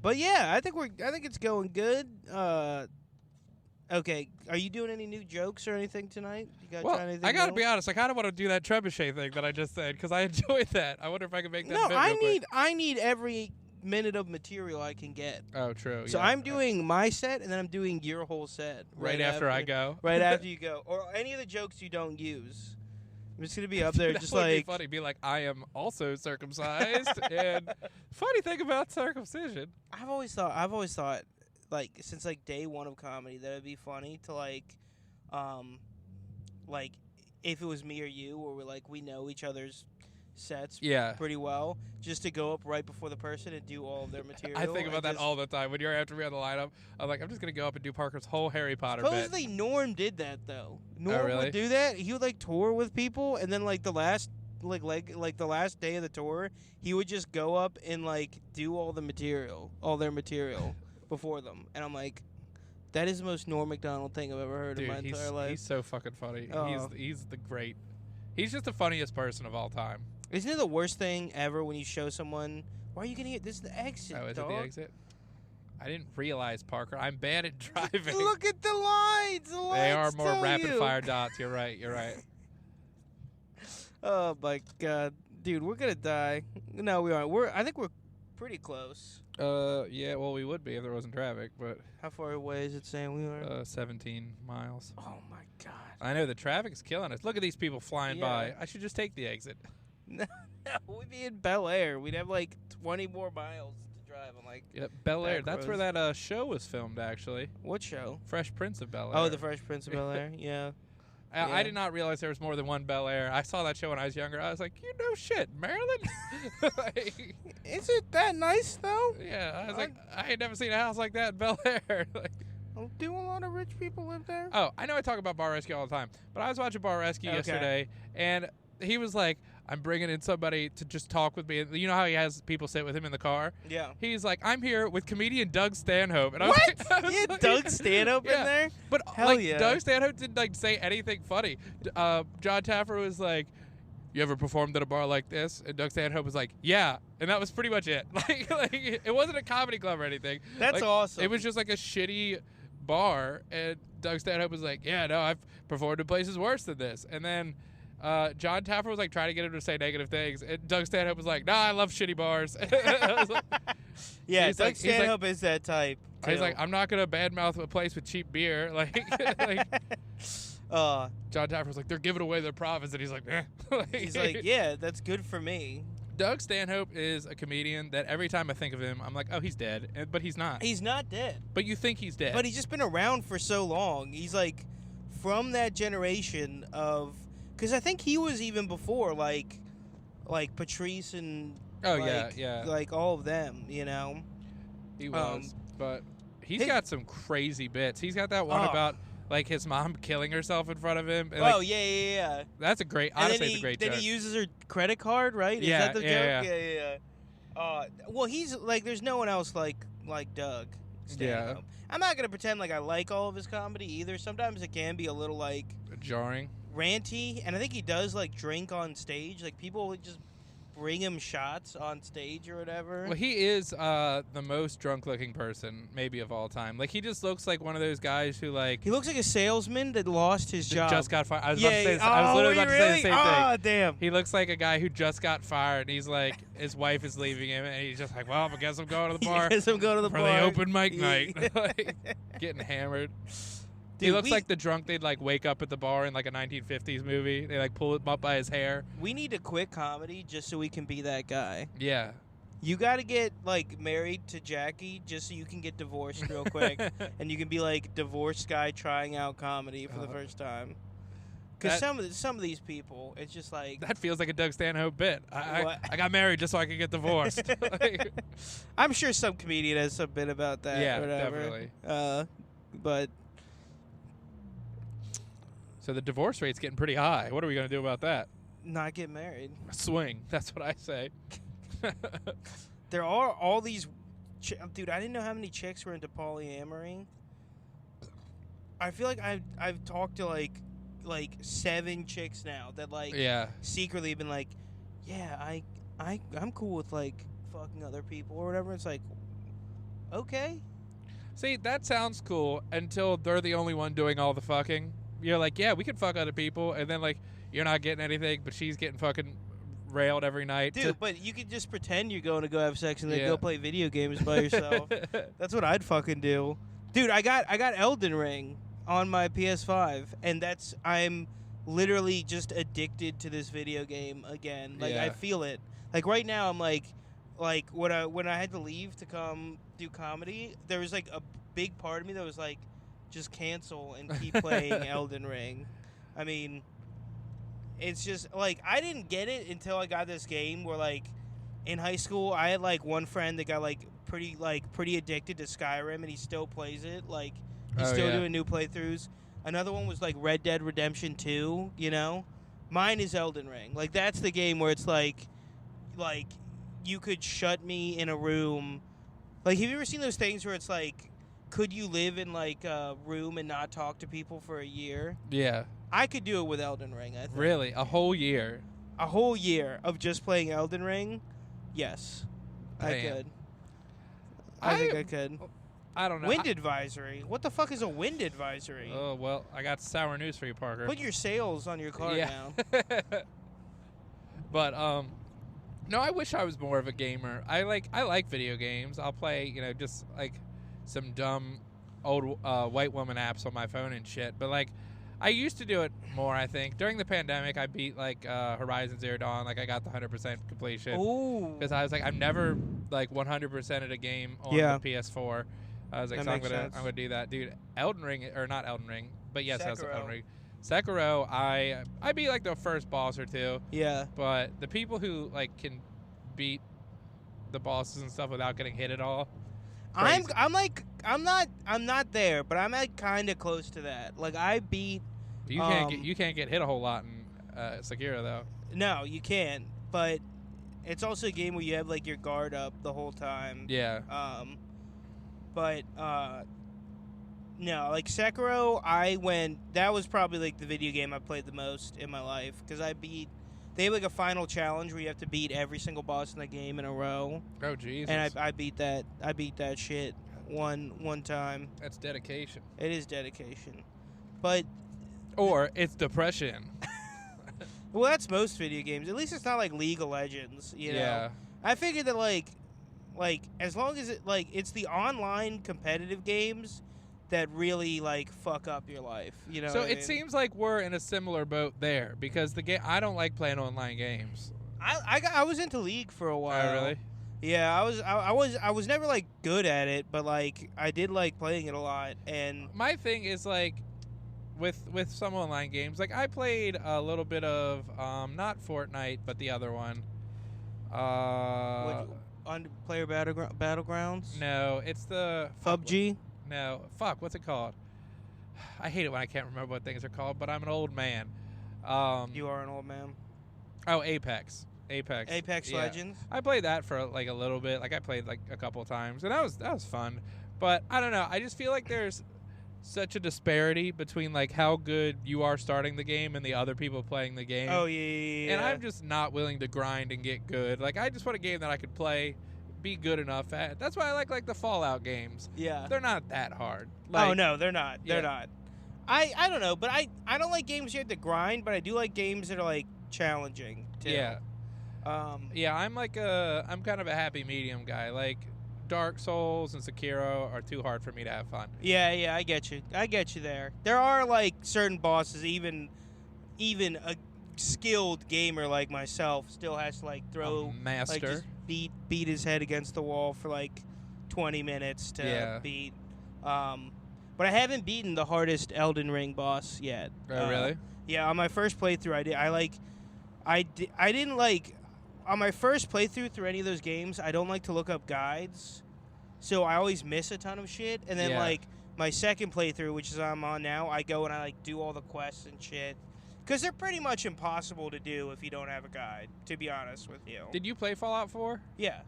But yeah, I think it's going good. Okay, are you doing any new jokes or anything tonight? You got try anything I gotta new? be honest. I kind of want to do that trebuchet thing that I just said because I enjoyed that. I wonder if I can make that. No, fit real quick. I need every minute of material I can get. Oh, true. So yeah. I'm doing my set, and then I'm doing your whole set right after I go. Right after you go, or any of the jokes you don't use. I'm just gonna be up there, that just would like be funny. Be like, I am also circumcised. And funny thing about circumcision. I've always thought, like since like day one of comedy, that it'd be funny to like if it was me or you, or we know each other's sets pretty well, just to go up right before the person and do all of their material. I think about that all the time. When you're after me on the lineup, I'm like, I'm just gonna go up and do Parker's whole Harry Potter bit. Supposedly Norm did that though. Norm really? would do that. He would like tour with people, and then like the last the last day of the tour, he would just go up and like do all their material before them. And I'm like, that is the most Norm Macdonald thing I've ever heard in my entire life. He's so fucking funny. Oh. He's the great. He's just the funniest person of all time. Isn't it the worst thing ever when you show someone, why are you gonna get this is the exit? Oh, is dog. it the exit? I didn't realize, Parker. I'm bad at driving. Look at the lines. The They are lines more tell rapid you. fire dots. You're right. Oh my god, dude, we're gonna die. No, we aren't. I think we're pretty close. Yeah. Well, we would be if there wasn't traffic, but How far away is it saying we are? 17 miles. Oh my god. I know the traffic's killing us. Look at these people flying by. Yeah. I should just take the exit. No, we'd be in Bel Air. We'd have like 20 more miles to drive. I'm like, Yep, Bel Air. Back That's where roads. that show was filmed, actually. what show? Fresh Prince of Bel Air. Oh, the Fresh Prince of Bel Air. Yeah. I did not realize there was more than one Bel Air. I saw that show when I was younger. I was like, you know shit, Maryland? Like, Is it that nice though? yeah, I was like, I had never seen a house like that in Bel Air. Like, Do a lot of rich people live there? oh, I know I talk about Bar Rescue all the time, but I was watching Bar Rescue Okay. yesterday, and he was like, I'm bringing in somebody to just talk with me. You know how he has people sit with him in the car? Yeah. He's like, I'm here with comedian Doug Stanhope. And I What? was like, You had Doug Stanhope in Yeah. there? But Hell like yeah. Doug Stanhope didn't like say anything funny. John Taffer was like, "You ever performed at a bar like this?" And Doug Stanhope was like, "Yeah," and that was pretty much it. Like it wasn't a comedy club or anything. That's Like, awesome. It was just like a shitty bar, and Doug Stanhope was like, "Yeah, no, I've performed in places worse than this." And then John Taffer was like trying to get him to say negative things, and Doug Stanhope was like, "Nah, I love shitty bars." I was like, Yeah, he's Doug like- he's like- Stanhope is that type. He's too. like, "I'm not gonna badmouth a place with cheap beer." Like John Taffer was like, "They're giving away their profits," and he's like, eh. he's like, yeah, that's good for me. Doug Stanhope is a comedian that every time I think of him, I'm like, oh, he's dead, but he's not. He's not dead. But you think he's dead. But he's just been around for so long. He's like from that generation of, because I think he was even before like Patrice and oh like, yeah, like all of them, you know. he was. But he's his- got some crazy bits. He's got that one Oh. about like his mom killing herself in front of him. And, Oh like, yeah. that's a great. And Honestly, then it's a great then joke. he uses her credit card, right? Is Yeah, that the yeah, joke? Yeah. Well, he's like, there's no one else like Doug Stanhope. I'm not gonna pretend like I like all of his comedy either. Sometimes it can be a little like Jarring. ranty, and I think he does like drink on stage. Like people would just bring him shots on stage or whatever. Well, he is the most drunk-looking person maybe of all time. Like he just looks like one of those guys who like He looks like a salesman that lost his job. just got fired. I was yeah, about to say. yeah. I was literally Oh, about to really? say the same thing. Ah, damn. He looks like a guy who just got fired, and he's like, his wife is leaving him, and he's just like, well, I guess I'm going to the bar Yes, I'm going to the for bar. the open mic Yeah. night. Like, getting hammered. He Dude, looks like the drunk they'd like wake up at the bar in like a 1950s movie. They like pull him up by his hair. we need to quit comedy just so we can be that guy. Yeah. You got to get like married to Jackie just so you can get divorced real quick, and you can be like divorced guy trying out comedy for the first time. Because some of these people, it's just like that feels like a Doug Stanhope bit. I got married just so I could get divorced. Like, I'm sure some comedian has some bit about that. Yeah, or whatever. definitely. But so the divorce rate's getting pretty high. What are we gonna do about that? not get married. Swing. That's what I say. There are all these, dude. I didn't know how many chicks were into polyamory. I feel like I've talked to like 7 chicks now that like secretly have been like, yeah, I'm cool with like fucking other people or whatever. It's like, okay. See, that sounds cool until they're the only one doing all the fucking. You're like, yeah, we can fuck other people, and then like you're not getting anything, but she's getting fucking railed every night. Dude, but you could just pretend you're going to go have sex and then go play video games by yourself. That's what I'd fucking do. Dude, I got Elden Ring on my PS5, and I'm literally just addicted to this video game again. Like I feel it. Like right now I'm like when I had to leave to come do comedy, there was like a big part of me that was like, just cancel and keep playing Elden Ring. I mean, it's just like I didn't get it until I got this game where like in high school I had like one friend that got like pretty addicted to Skyrim, and he still plays it. Like he's still doing new playthroughs. Another one was like Red Dead Redemption 2, you know? Mine is Elden Ring. Like that's the game where it's like you could shut me in a room. Like have you ever seen those things where it's like, could you live in like a room and not talk to people for a year? Yeah. I could do it with Elden Ring, I think. Really? A whole year? A whole year of just playing Elden Ring? Yes. Damn. I could. I think I could. I don't know. Wind advisory. What the fuck is a wind advisory? Oh, well, I got sour news for you, Parker. Put your sails on your car now. But, no, I wish I was more of a gamer. I like video games. I'll play, just like some dumb old white woman apps on my phone and shit. But, like, I used to do it more, I think. During the pandemic, I beat, like, Horizon Zero Dawn. Like, I got the 100% completion. Ooh. Because I was like, I've never, like, 100% of a game on the PS4. I was like, so I'm gonna do that. Dude, Elden Ring, or not Elden Ring, but yes, that's Elden Ring. Sekiro, I beat, like, the first boss or two. Yeah. But the people who, like, can beat the bosses and stuff without getting hit at all, crazy. I'm not there, but I'm like kind of close to that. Like I beat. You can't get hit a whole lot in Sekiro though. No, you can't. But it's also a game where you have like your guard up the whole time. Yeah. But no, like Sekiro, that was probably like the video game I played the most in my life because they have like a final challenge where you have to beat every single boss in the game in a row. Oh Jesus! And I beat that. I beat that shit one time. That's dedication. It is dedication, or it's depression. Well, that's most video games. At least it's not like League of Legends. You know? Yeah. I figured that like as long as it's the online competitive games that really like fuck up your life, you know. So it seems like we're in a similar boat there because I don't like playing online games. I was into League for a while. Oh, really? Yeah, I was never like good at it, but like I did like playing it a lot. And my thing is like with some online games, like I played a little bit of not Fortnite, but the other one. On Player Battlegrounds? No, it's the PUBG. No, fuck, what's it called? I hate it when I can't remember what things are called, but I'm an old man. You are an old man. Oh, Apex Legends. I played that for like a little bit. Like I played like a couple of times, and that was fun. But I don't know. I just feel like there's such a disparity between like how good you are starting the game and the other people playing the game. Oh yeah. And I'm just not willing to grind and get good. Like I just want a game that I could play, be good enough at. That's why I like the Fallout games. Yeah. They're not that hard. Like, oh no, they're not. They're not. I don't know, but I don't like games you have to grind, but I do like games that are like challenging too. Yeah. I'm kind of a happy medium guy. Like Dark Souls and Sekiro are too hard for me to have fun. Yeah, I get you there. There are like certain bosses, even a skilled gamer like myself still has to like throw a master, like, just beat beat his head against the wall for like 20 minutes to beat. But I haven't beaten the hardest Elden Ring boss yet. Oh, really? Yeah, on my first playthrough, I didn't like on my first playthrough through any of those games. I don't like to look up guides, so I always miss a ton of shit. And then like my second playthrough, which is I'm on now, I go and I like do all the quests and shit. Because they're pretty much impossible to do if you don't have a guide, to be honest with you. Did you play Fallout 4? Yeah.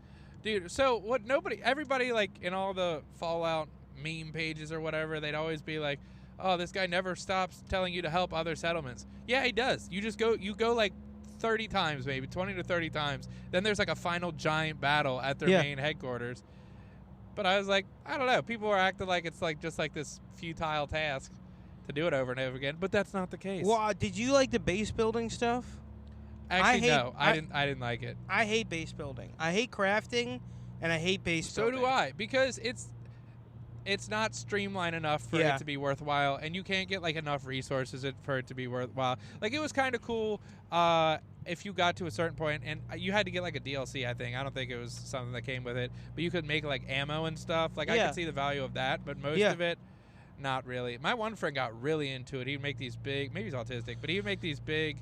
Dude, so everybody, like, in all the Fallout meme pages or whatever, they'd always be like, oh, this guy never stops telling you to help other settlements. Yeah, he does. You go like 30 times, maybe 20 to 30 times. Then there's like a final giant battle at their main headquarters. But I was like, I don't know. People are acting like it's like just like this futile task to do it over and over again, but that's not the case. Well, did you like the base building stuff? Actually, no. I didn't like it. I hate base building. I hate crafting, and I hate base building. So do I, because it's not streamlined enough for it to be worthwhile, and you can't get like enough resources for it to be worthwhile. Like, it was kind of cool if you got to a certain point, and you had to get like a DLC, I think. I don't think it was something that came with it, but you could make like ammo and stuff. Like, I could see the value of that, but most of it, not really. My one friend got really into it. He'd make these big, maybe he's autistic, but he would make these big,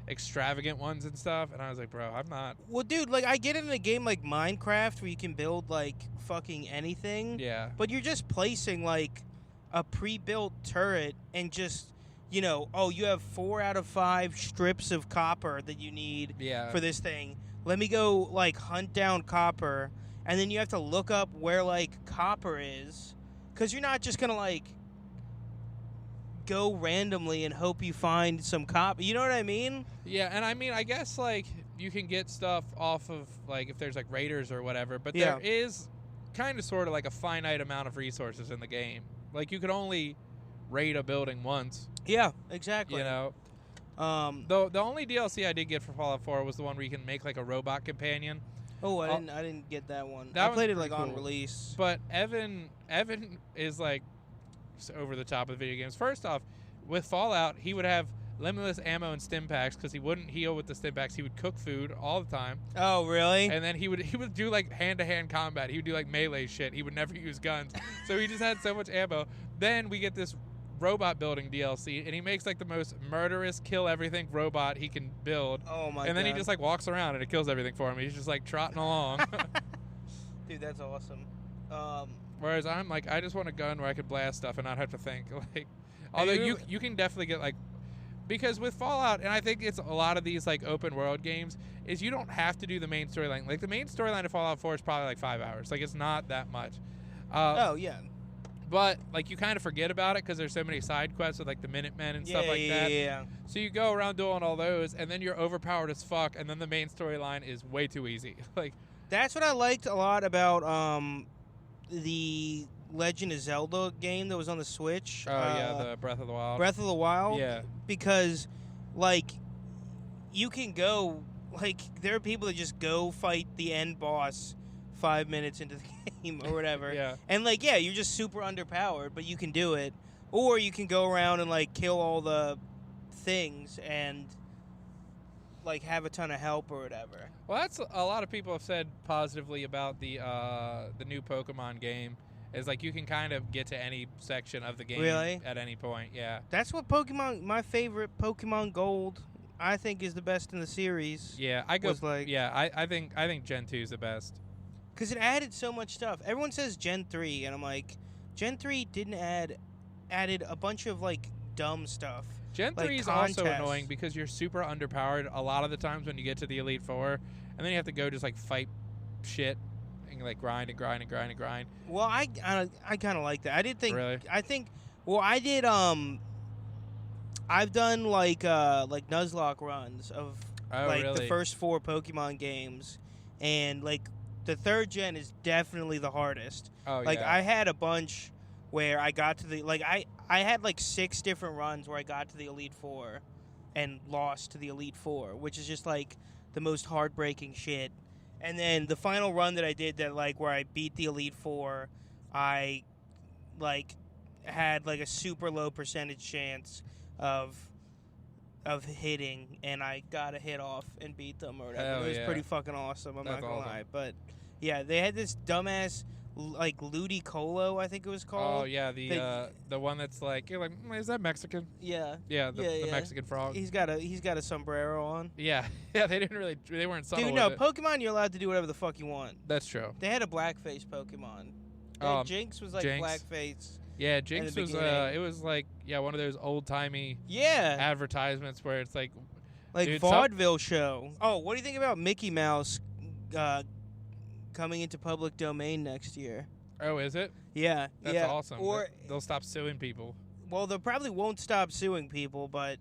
extravagant ones and stuff, and I was like, bro, I'm not. Well, dude, like, I get in a game like Minecraft where you can build like fucking anything. Yeah. But you're just placing like a pre-built turret and just, you know, oh, you have 4 out of 5 strips of copper that you need for this thing. Let me go like hunt down copper, and then you have to look up where like copper is, because you're not just gonna like go randomly and hope you find some copper. You know what I mean? Yeah, and I mean, I guess like you can get stuff off of like if there's like raiders or whatever, but there is kind of sort of like a finite amount of resources in the game. Like, you could only raid a building once. Yeah, exactly. You know, the only DLC I did get for Fallout 4 was the one where you can make like a robot companion. Oh, I didn't get that one. I played it like cool. on release. But Evan is like over the top of the video games. First off, with Fallout, he would have limitless ammo and stim packs because he wouldn't heal with the stim packs. He would cook food all the time. Oh, really? And then he would do like hand-to-hand combat. He would do like melee shit. He would never use guns. So he just had so much ammo. Then we get this robot building DLC, and he makes like the most murderous kill everything robot he can build. Oh my god. And then he just like walks around and it kills everything for him. He's just like trotting along. Dude, that's awesome. Whereas I'm like, I just want a gun where I could blast stuff and not have to think. Like, although you can definitely get like, because with Fallout, and I think it's a lot of these like open world games, is you don't have to do the main storyline. Like, the main storyline of Fallout 4 is probably like 5 hours. Like, it's not that much. Oh yeah. But like, you kind of forget about it because there's so many side quests with like the Minutemen and stuff like that. Yeah. So you go around doing all those, and then you're overpowered as fuck, and then the main storyline is way too easy. Like, that's what I liked a lot about the Legend of Zelda game that was on the Switch. Oh yeah, the Breath of the Wild. Breath of the Wild. Yeah. Because, like, you can go, like, there are people that just go fight the end boss 5 minutes into the game or whatever. Yeah. And, like, yeah, you're just super underpowered, but you can do it. Or you can go around and, like, kill all the things and, like, have a ton of help or whatever. Well, that's a lot of people have said positively about the new Pokémon game. Is like, you can kind of get to any section of the game at any point. Yeah. That's what my favorite Pokemon Gold, I think, is the best in the series. Yeah, I think Gen 2 is the best. Because it added so much stuff. Everyone says Gen 3, and I'm like, Gen 3 didn't added a bunch of, like, dumb stuff. Gen 3 is also annoying because you're super underpowered a lot of the times when you get to the Elite Four, and then you have to go just, like, fight shit and, like, grind and grind and grind and grind. Well, I kind of like that. I did think... Really? I did, I've done, like Nuzlocke runs of, the first 4 Pokemon games, and, like, the 3rd gen is definitely the hardest. Oh, like, yeah. I had a bunch where I got to the... Like, I had, like, 6 different runs where I got to the Elite Four and lost to the Elite Four, which is just, like, the most heartbreaking shit. And then the final run that I did that, like, where I beat the Elite Four, I, like, had, like, a super low percentage chance of hitting, and I got a hit off and beat them or whatever. Hell it was yeah. pretty fucking awesome, I'm That's not gonna awesome. lie. But, Yeah, they had this dumbass like Ludicolo, I think it was called. Oh yeah, the one that's like you're like, is that Mexican? Yeah. Yeah, the Mexican frog. He's got a sombrero on. Yeah, yeah. They weren't subtle. Dude, no, with it. Pokemon, you're allowed to do whatever the fuck you want. That's true. They had a blackface Pokemon. Jinx was like Jinx. blackface. Yeah, Jinx was beginning. it was like one of those old timey Yeah. advertisements where it's like dude, vaudeville show. Oh, what do you think about Mickey Mouse coming into public domain next year? Oh, is it? Yeah. That's yeah. awesome. Or they'll stop suing people. well, they probably won't stop suing people, but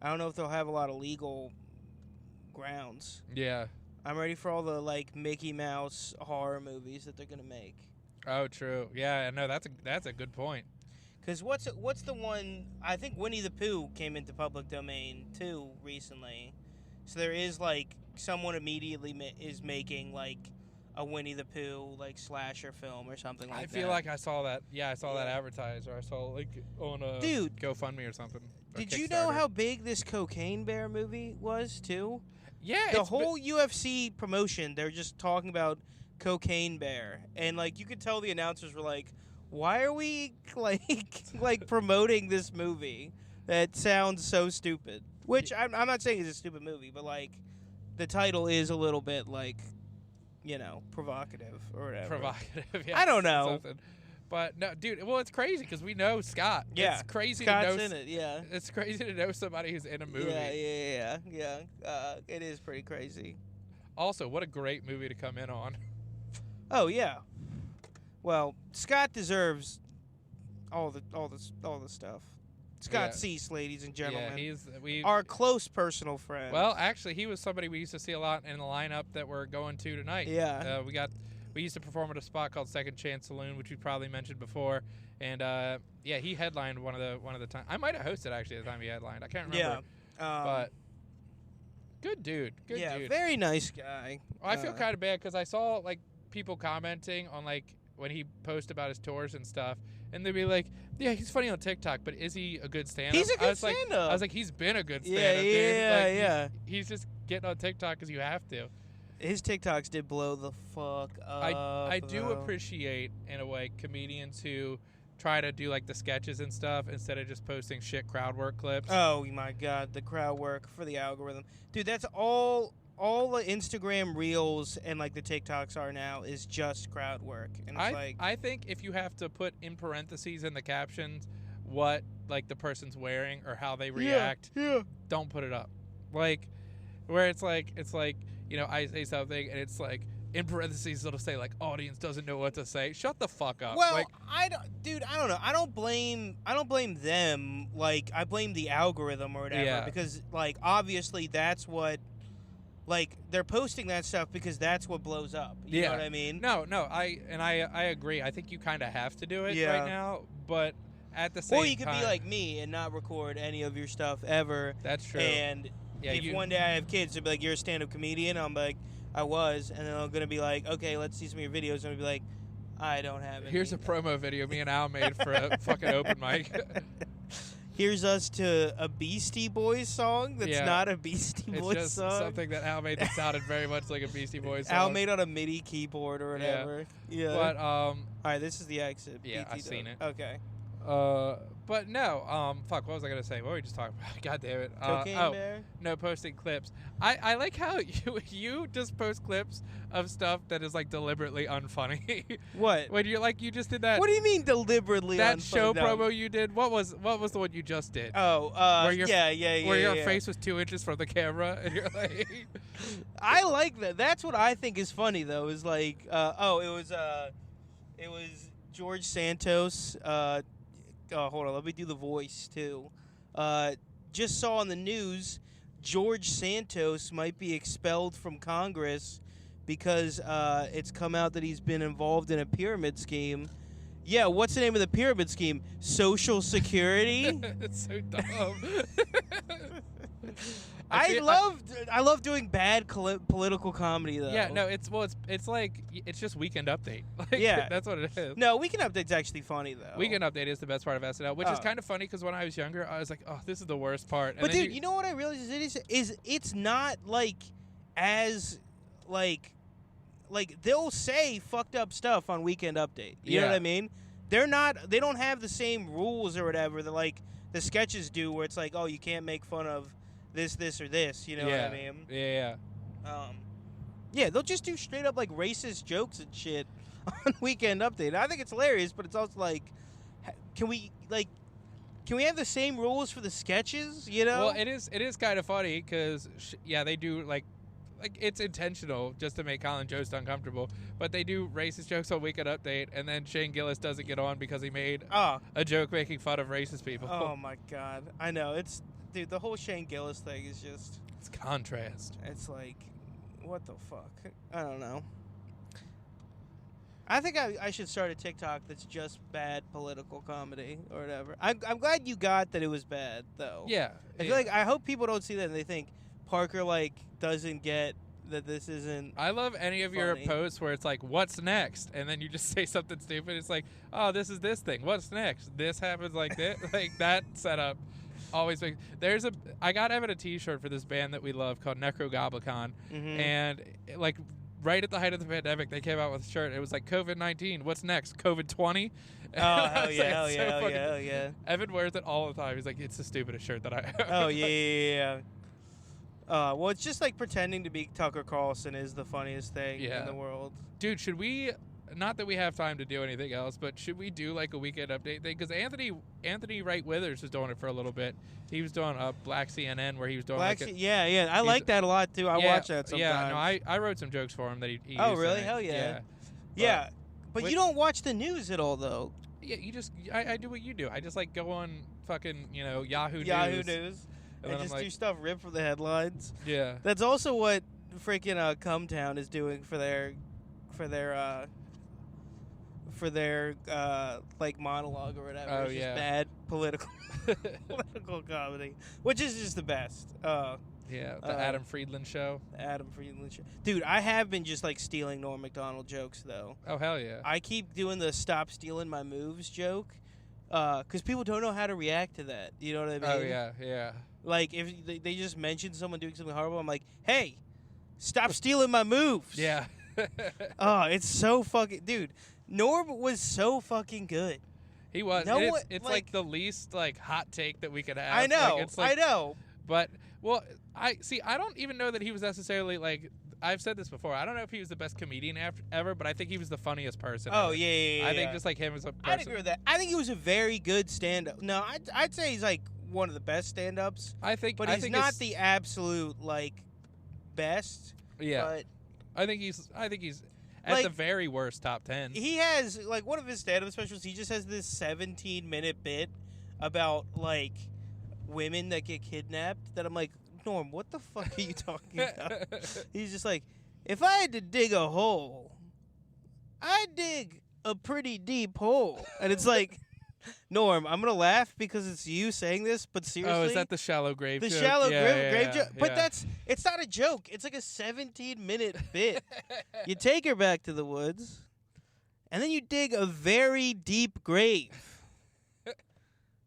I don't know if they'll have a lot of legal grounds. Yeah. I'm ready for all the like Mickey Mouse horror movies that they're gonna make. Oh, true. Yeah, no, that's a good point. Cause what's the one? I think Winnie the Pooh came into public domain too recently, so there is like someone immediately is making like a Winnie the Pooh like slasher film or something like that. I feel like I saw that. Yeah, I saw that advertised, or I saw like on a Dude, GoFundMe or something. Or did you know Kickstarter. how big this Cocaine Bear movie was too? Yeah, The whole UFC promotion, they're just talking about Cocaine Bear, and like you could tell the announcers were like, "Why are we like promoting this movie that sounds so stupid?" Which I'm not saying is a stupid movie, but like the title is a little bit like, provocative or whatever. Provocative. Yeah, I don't know. Something. But no, dude. Well, it's crazy because we know Scott. Yeah, it's crazy Scott's to know. in it. Yeah. It's crazy to know somebody who's in a movie. Yeah. It is pretty crazy. Also, what a great movie to come in on. Oh yeah. Well, Scott deserves all the stuff. Scott Cease, ladies and gentlemen, our close personal friend. Well, actually, he was somebody we used to see a lot in the lineup that we're going to tonight. Yeah. We used to perform at a spot called Second Chance Saloon, which we probably mentioned before, and he headlined one of the time. I might have hosted actually at the time he headlined. I can't remember. Yeah. But good dude. Good yeah, dude. Very nice guy. Well, I feel kind of bad because I saw like people commenting on like when he posts about his tours and stuff, and they'd be like, "Yeah, he's funny on TikTok, but is he a good stand-up?" He's a good stand-up. I was like, he's been a good Yeah, stand-up. dude. yeah. He's just getting on TikTok because you have to. His TikToks did blow the fuck up. I do appreciate, in a way, comedians who try to do like the sketches and stuff instead of just posting shit crowd work clips. Oh my god, the crowd work for the algorithm, dude. That's all the Instagram reels and like the TikToks are now is just crowd work, and it's I think if you have to put in parentheses in the captions what like the person's wearing or how they react, don't put it up. Like where it's like I say something and it's like in parentheses it'll say like audience doesn't know what to say. Shut the fuck up. Well, like, I don't know. I don't blame them. Like I blame the algorithm or whatever because like obviously that's what. Like they're posting that stuff because that's what blows up. You know what I mean? No, I agree. I think you kind of have to do it right now, but at the same time, or you could be like me and not record any of your stuff ever. That's true. And if one day I have kids, they'll be like, "You're a stand-up comedian." I'm like, "I was," and then I'm gonna be like, "Okay, let's see some of your videos." And I'll be like, "I don't have any." Here's a promo video me and Al made for a fucking open mic. Here's us to a Beastie Boys song that's not a Beastie Boys just song. Something that Al made that sounded very much like a Beastie Boys song. Al made on a MIDI keyboard or whatever. Yeah. But all right, this is the exit. Yeah, I've seen it. Okay. But no, fuck, what was I gonna say? What were we just talking about? God damn it. Cocaine Bear? No, posting clips. I like how you just post clips of stuff that is like deliberately unfunny. What? When you're like, you just did that. What do you mean deliberately that unfunny? show promo you did? What was the one you just did? Oh, where your, yeah. Where your face was 2 inches from the camera, and you're like, I like that. That's what I think is funny though. Is like, it was George Santos. Hold on, let me do the voice too. Just saw on the news, George Santos might be expelled from Congress because it's come out that he's been involved in a pyramid scheme. Yeah, what's the name of the pyramid scheme? Social Security? It's so dumb. I love doing bad political comedy though. Yeah, no, it's like it's just Weekend Update. Like, yeah, that's what it is. No, Weekend Update's actually funny though. Weekend Update is the best part of SNL, which is kind of funny because when I was younger, I was like, oh, this is the worst part. And but dude, you know what I realized is it's not like as like like they'll say fucked up stuff on Weekend Update. You know what I mean? They don't have the same rules or whatever that like the sketches do, where it's like, oh, you can't make fun of this, or this. You know what I mean? Yeah. Yeah, they'll just do straight up like racist jokes and shit on Weekend Update. I think it's hilarious, but it's also like, can we have the same rules for the sketches? You know? Well, it is kind of funny because they do like it's intentional just to make Colin Jost uncomfortable, but they do racist jokes on Weekend Update, and then Shane Gillis doesn't get on because he made a joke making fun of racist people. Oh my god, I know dude. The whole Shane Gillis thing is just it's contrast. It's like, what the fuck? I don't know. I think I should start a TikTok that's just bad political comedy or whatever. I'm glad you got that it was bad though. Yeah. I feel like I hope people don't see that and they think Parker like doesn't get that this isn't. I love any of funny. your posts where it's like, "What's next?" and then you just say something stupid. It's like, "Oh, this is this thing. What's next? This happens like this." Like that setup always makes. I got Evan a T-shirt for this band that we love called Necrogoblicon, and like right at the height of the pandemic, they came out with a shirt. It was like COVID-19. What's next? COVID-20. Oh hell yeah, hell yeah. Evan wears it all the time. He's like, it's the stupidest shirt that I have. Oh yeah. Well, it's just like pretending to be Tucker Carlson is the funniest thing in the world. Dude, should we, not that we have time to do anything else, but should we do like a Weekend Update thing? Because Anthony Wright Withers was doing it for a little bit. He was doing a Black CNN where he was doing I like that a lot too. I watch that sometimes. Yeah, no, I wrote some jokes for him that he Oh, used really? in it. Hell yeah. Yeah. But you don't watch the news at all, though. Yeah, I do what you do. I just like go on fucking, Yahoo News. And just do stuff ripped from the headlines. Yeah. That's also what freaking Cumtown is doing for their like monologue or whatever. Oh, it's just bad political comedy, which is just the best. The Adam Friedland show. Dude, I have been just like stealing Norm Macdonald jokes though. Oh hell yeah. I keep doing the stop stealing my moves joke, because people don't know how to react to that. You know what I mean? Oh yeah. Like if they just mention someone doing something horrible, I'm like, hey, stop stealing my moves. Yeah. Oh, it's so fucking dude. Norm was so fucking good. He was. It's like the least like hot take that we could have. I know. I know. But I don't even know that he was necessarily like. I've said this before. I don't know if he was the best comedian ever, but I think he was the funniest person. Oh ever. Yeah. I think just like him as a person. I'd agree with that. I think he was a very good stand-up. No, I'd say he's like one of the best stand-ups. But he's not the absolute like best. Yeah. But I think he's at the very worst top 10. He has like one of his stand-up specials. He just has this 17-minute bit about like women that get kidnapped. That I'm like, Norm, what the fuck are you talking about? He's just like, if I had to dig a hole, I'd dig a pretty deep hole. And it's like, Norm, I'm going to laugh because it's you saying this, but seriously. Oh, is that the shallow grave joke? The shallow grave joke. But yeah. It's not a joke. It's like a 17-minute bit. You take her back to the woods, and then you dig a very deep grave.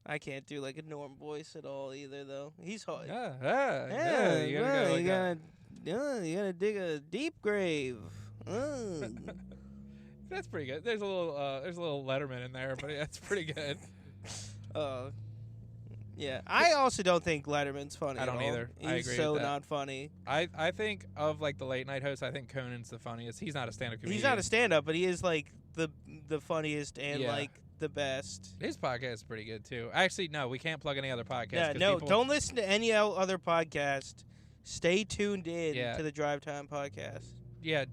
I can't do like a Norm voice at all either, though. He's hard. Yeah. You gotta dig a deep grave. That's pretty good. There's a little Letterman in there, but that's pretty good. Yeah. I also don't think Letterman's funny. I don't either. He's I agree so with that. not funny. I think of like the late night hosts, I think Conan's the funniest. He's not a stand-up comedian. He's not a stand-up, but he is like the funniest and like the best. His podcast is pretty good too. Actually, no, we can't plug any other podcasts. Yeah, no, don't listen to any other podcast. Stay tuned in to the Drive Time podcast. Yeah,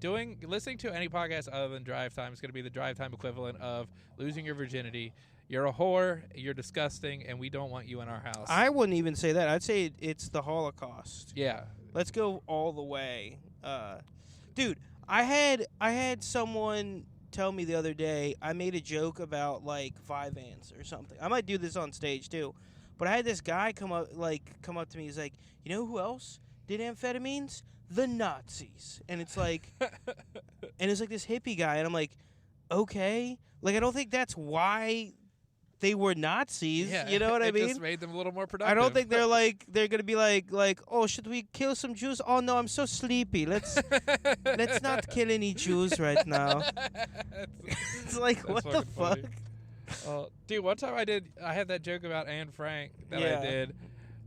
listening to any podcast other than Drive Time is going to be the Drive Time equivalent of losing your virginity. You're a whore, you're disgusting, and we don't want you in our house. I wouldn't even say that. I'd say it's the Holocaust. Yeah. Let's go all the way. Dude, I had someone tell me the other day, I made a joke about like Vyvanse or something. I might do this on stage too. But I had this guy come up to me. He's like, you know who else did amphetamines? The Nazis. And it's like, and it's like this hippie guy. And I'm like, okay. Like, I don't think that's why they were Nazis. Yeah, You know what I it mean? just made them a little more productive. I don't think they're gonna be like, oh, should we kill some Jews? Oh no, I'm so sleepy. Let's not kill any Jews right now. It's like, That's what the fucking fuck? funny. Dude, one time I had that joke about Anne Frank that Yeah. I did,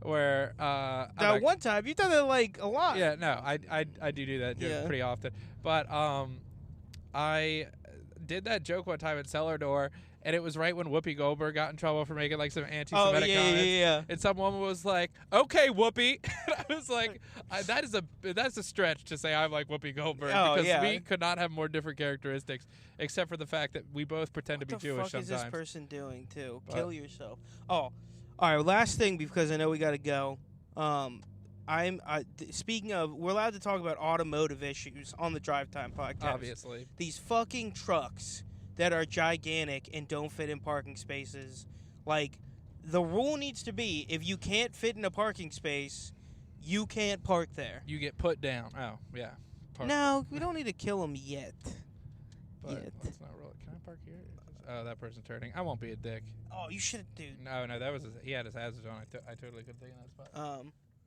where Now, one time you've done it like a lot. yeah, no, I do that joke Yeah. pretty often, but I did that joke one time at Cellar Door, and it was right when Whoopi Goldberg got in trouble for making like some Oh anti-Semitic comments. yeah. And some woman was like, "Okay, Whoopi." I was like, "That's a stretch to say I'm like Whoopi Goldberg Oh, because yeah. we could not have more different characteristics, except for the fact that we both pretend to be Jewish What the fuck sometimes." is this person doing too? But- Kill yourself. Oh, all right. Last thing, because I know we got to go. Speaking of, we're allowed to talk about automotive issues on the Drive Time podcast. Obviously, These fucking trucks that are gigantic and don't fit in parking spaces. Like, the rule needs to be, if you can't fit in a parking space, you can't park there. you get put down. Oh yeah. No, we don't need to kill them yet. But Yet. that's not really. Can I park here? Oh, that person's turning. I won't be a dick. Oh, you should, dude. No, that was he had his hazards on. I totally couldn't take in that spot.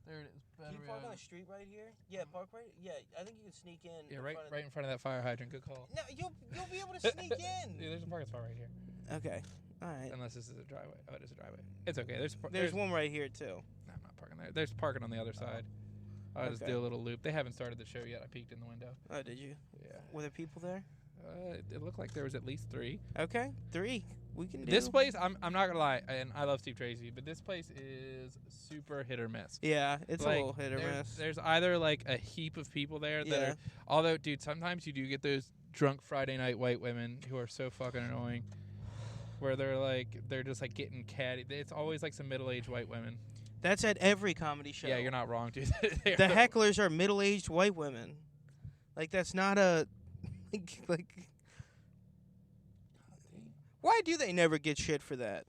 There it is. Can you Battery park on Island. the street right here? Yeah, park right. Yeah, I think you can sneak in. Yeah, in right, front of right in front of that fire hydrant. Good call. No, you'll be able to sneak in. Dude, there's a parking spot right here. Okay, all right. Unless this is a driveway. Oh, it is a driveway. It's okay. There's one right here too. No, I'm not parking there. There's parking on the other side. I'll just Okay. do a little loop. They haven't started the show yet. I peeked in the window. Oh, did you? Yeah. Were there people there? It looked like there was at least 3. Okay, 3. We can do This place, I'm not gonna lie, and I love Steve Tracy, but this place is super hit or miss. Yeah, it's Like, a little hit or miss. There's either like a heap of people there that Yeah. are, although, dude, sometimes you do get those drunk Friday night white women who are so fucking annoying, where they're just like getting catty. It's always like some middle-aged white women. That's at every comedy show. Yeah, you're not wrong, dude. The hecklers are middle-aged white women. Like, that's not a like. Why do they never get shit for that?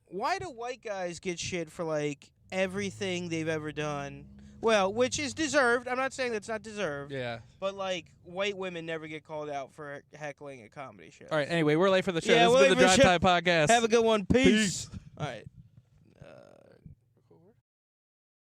Why do white guys get shit for like everything they've ever done? Well, which is deserved. I'm not saying that's not deserved. Yeah. But like white women never get called out for heckling a comedy show. All right. Anyway, we're late for the show. Yeah, This we're has been the late Drive for the Time Podcast. Have a good one. Peace. All right.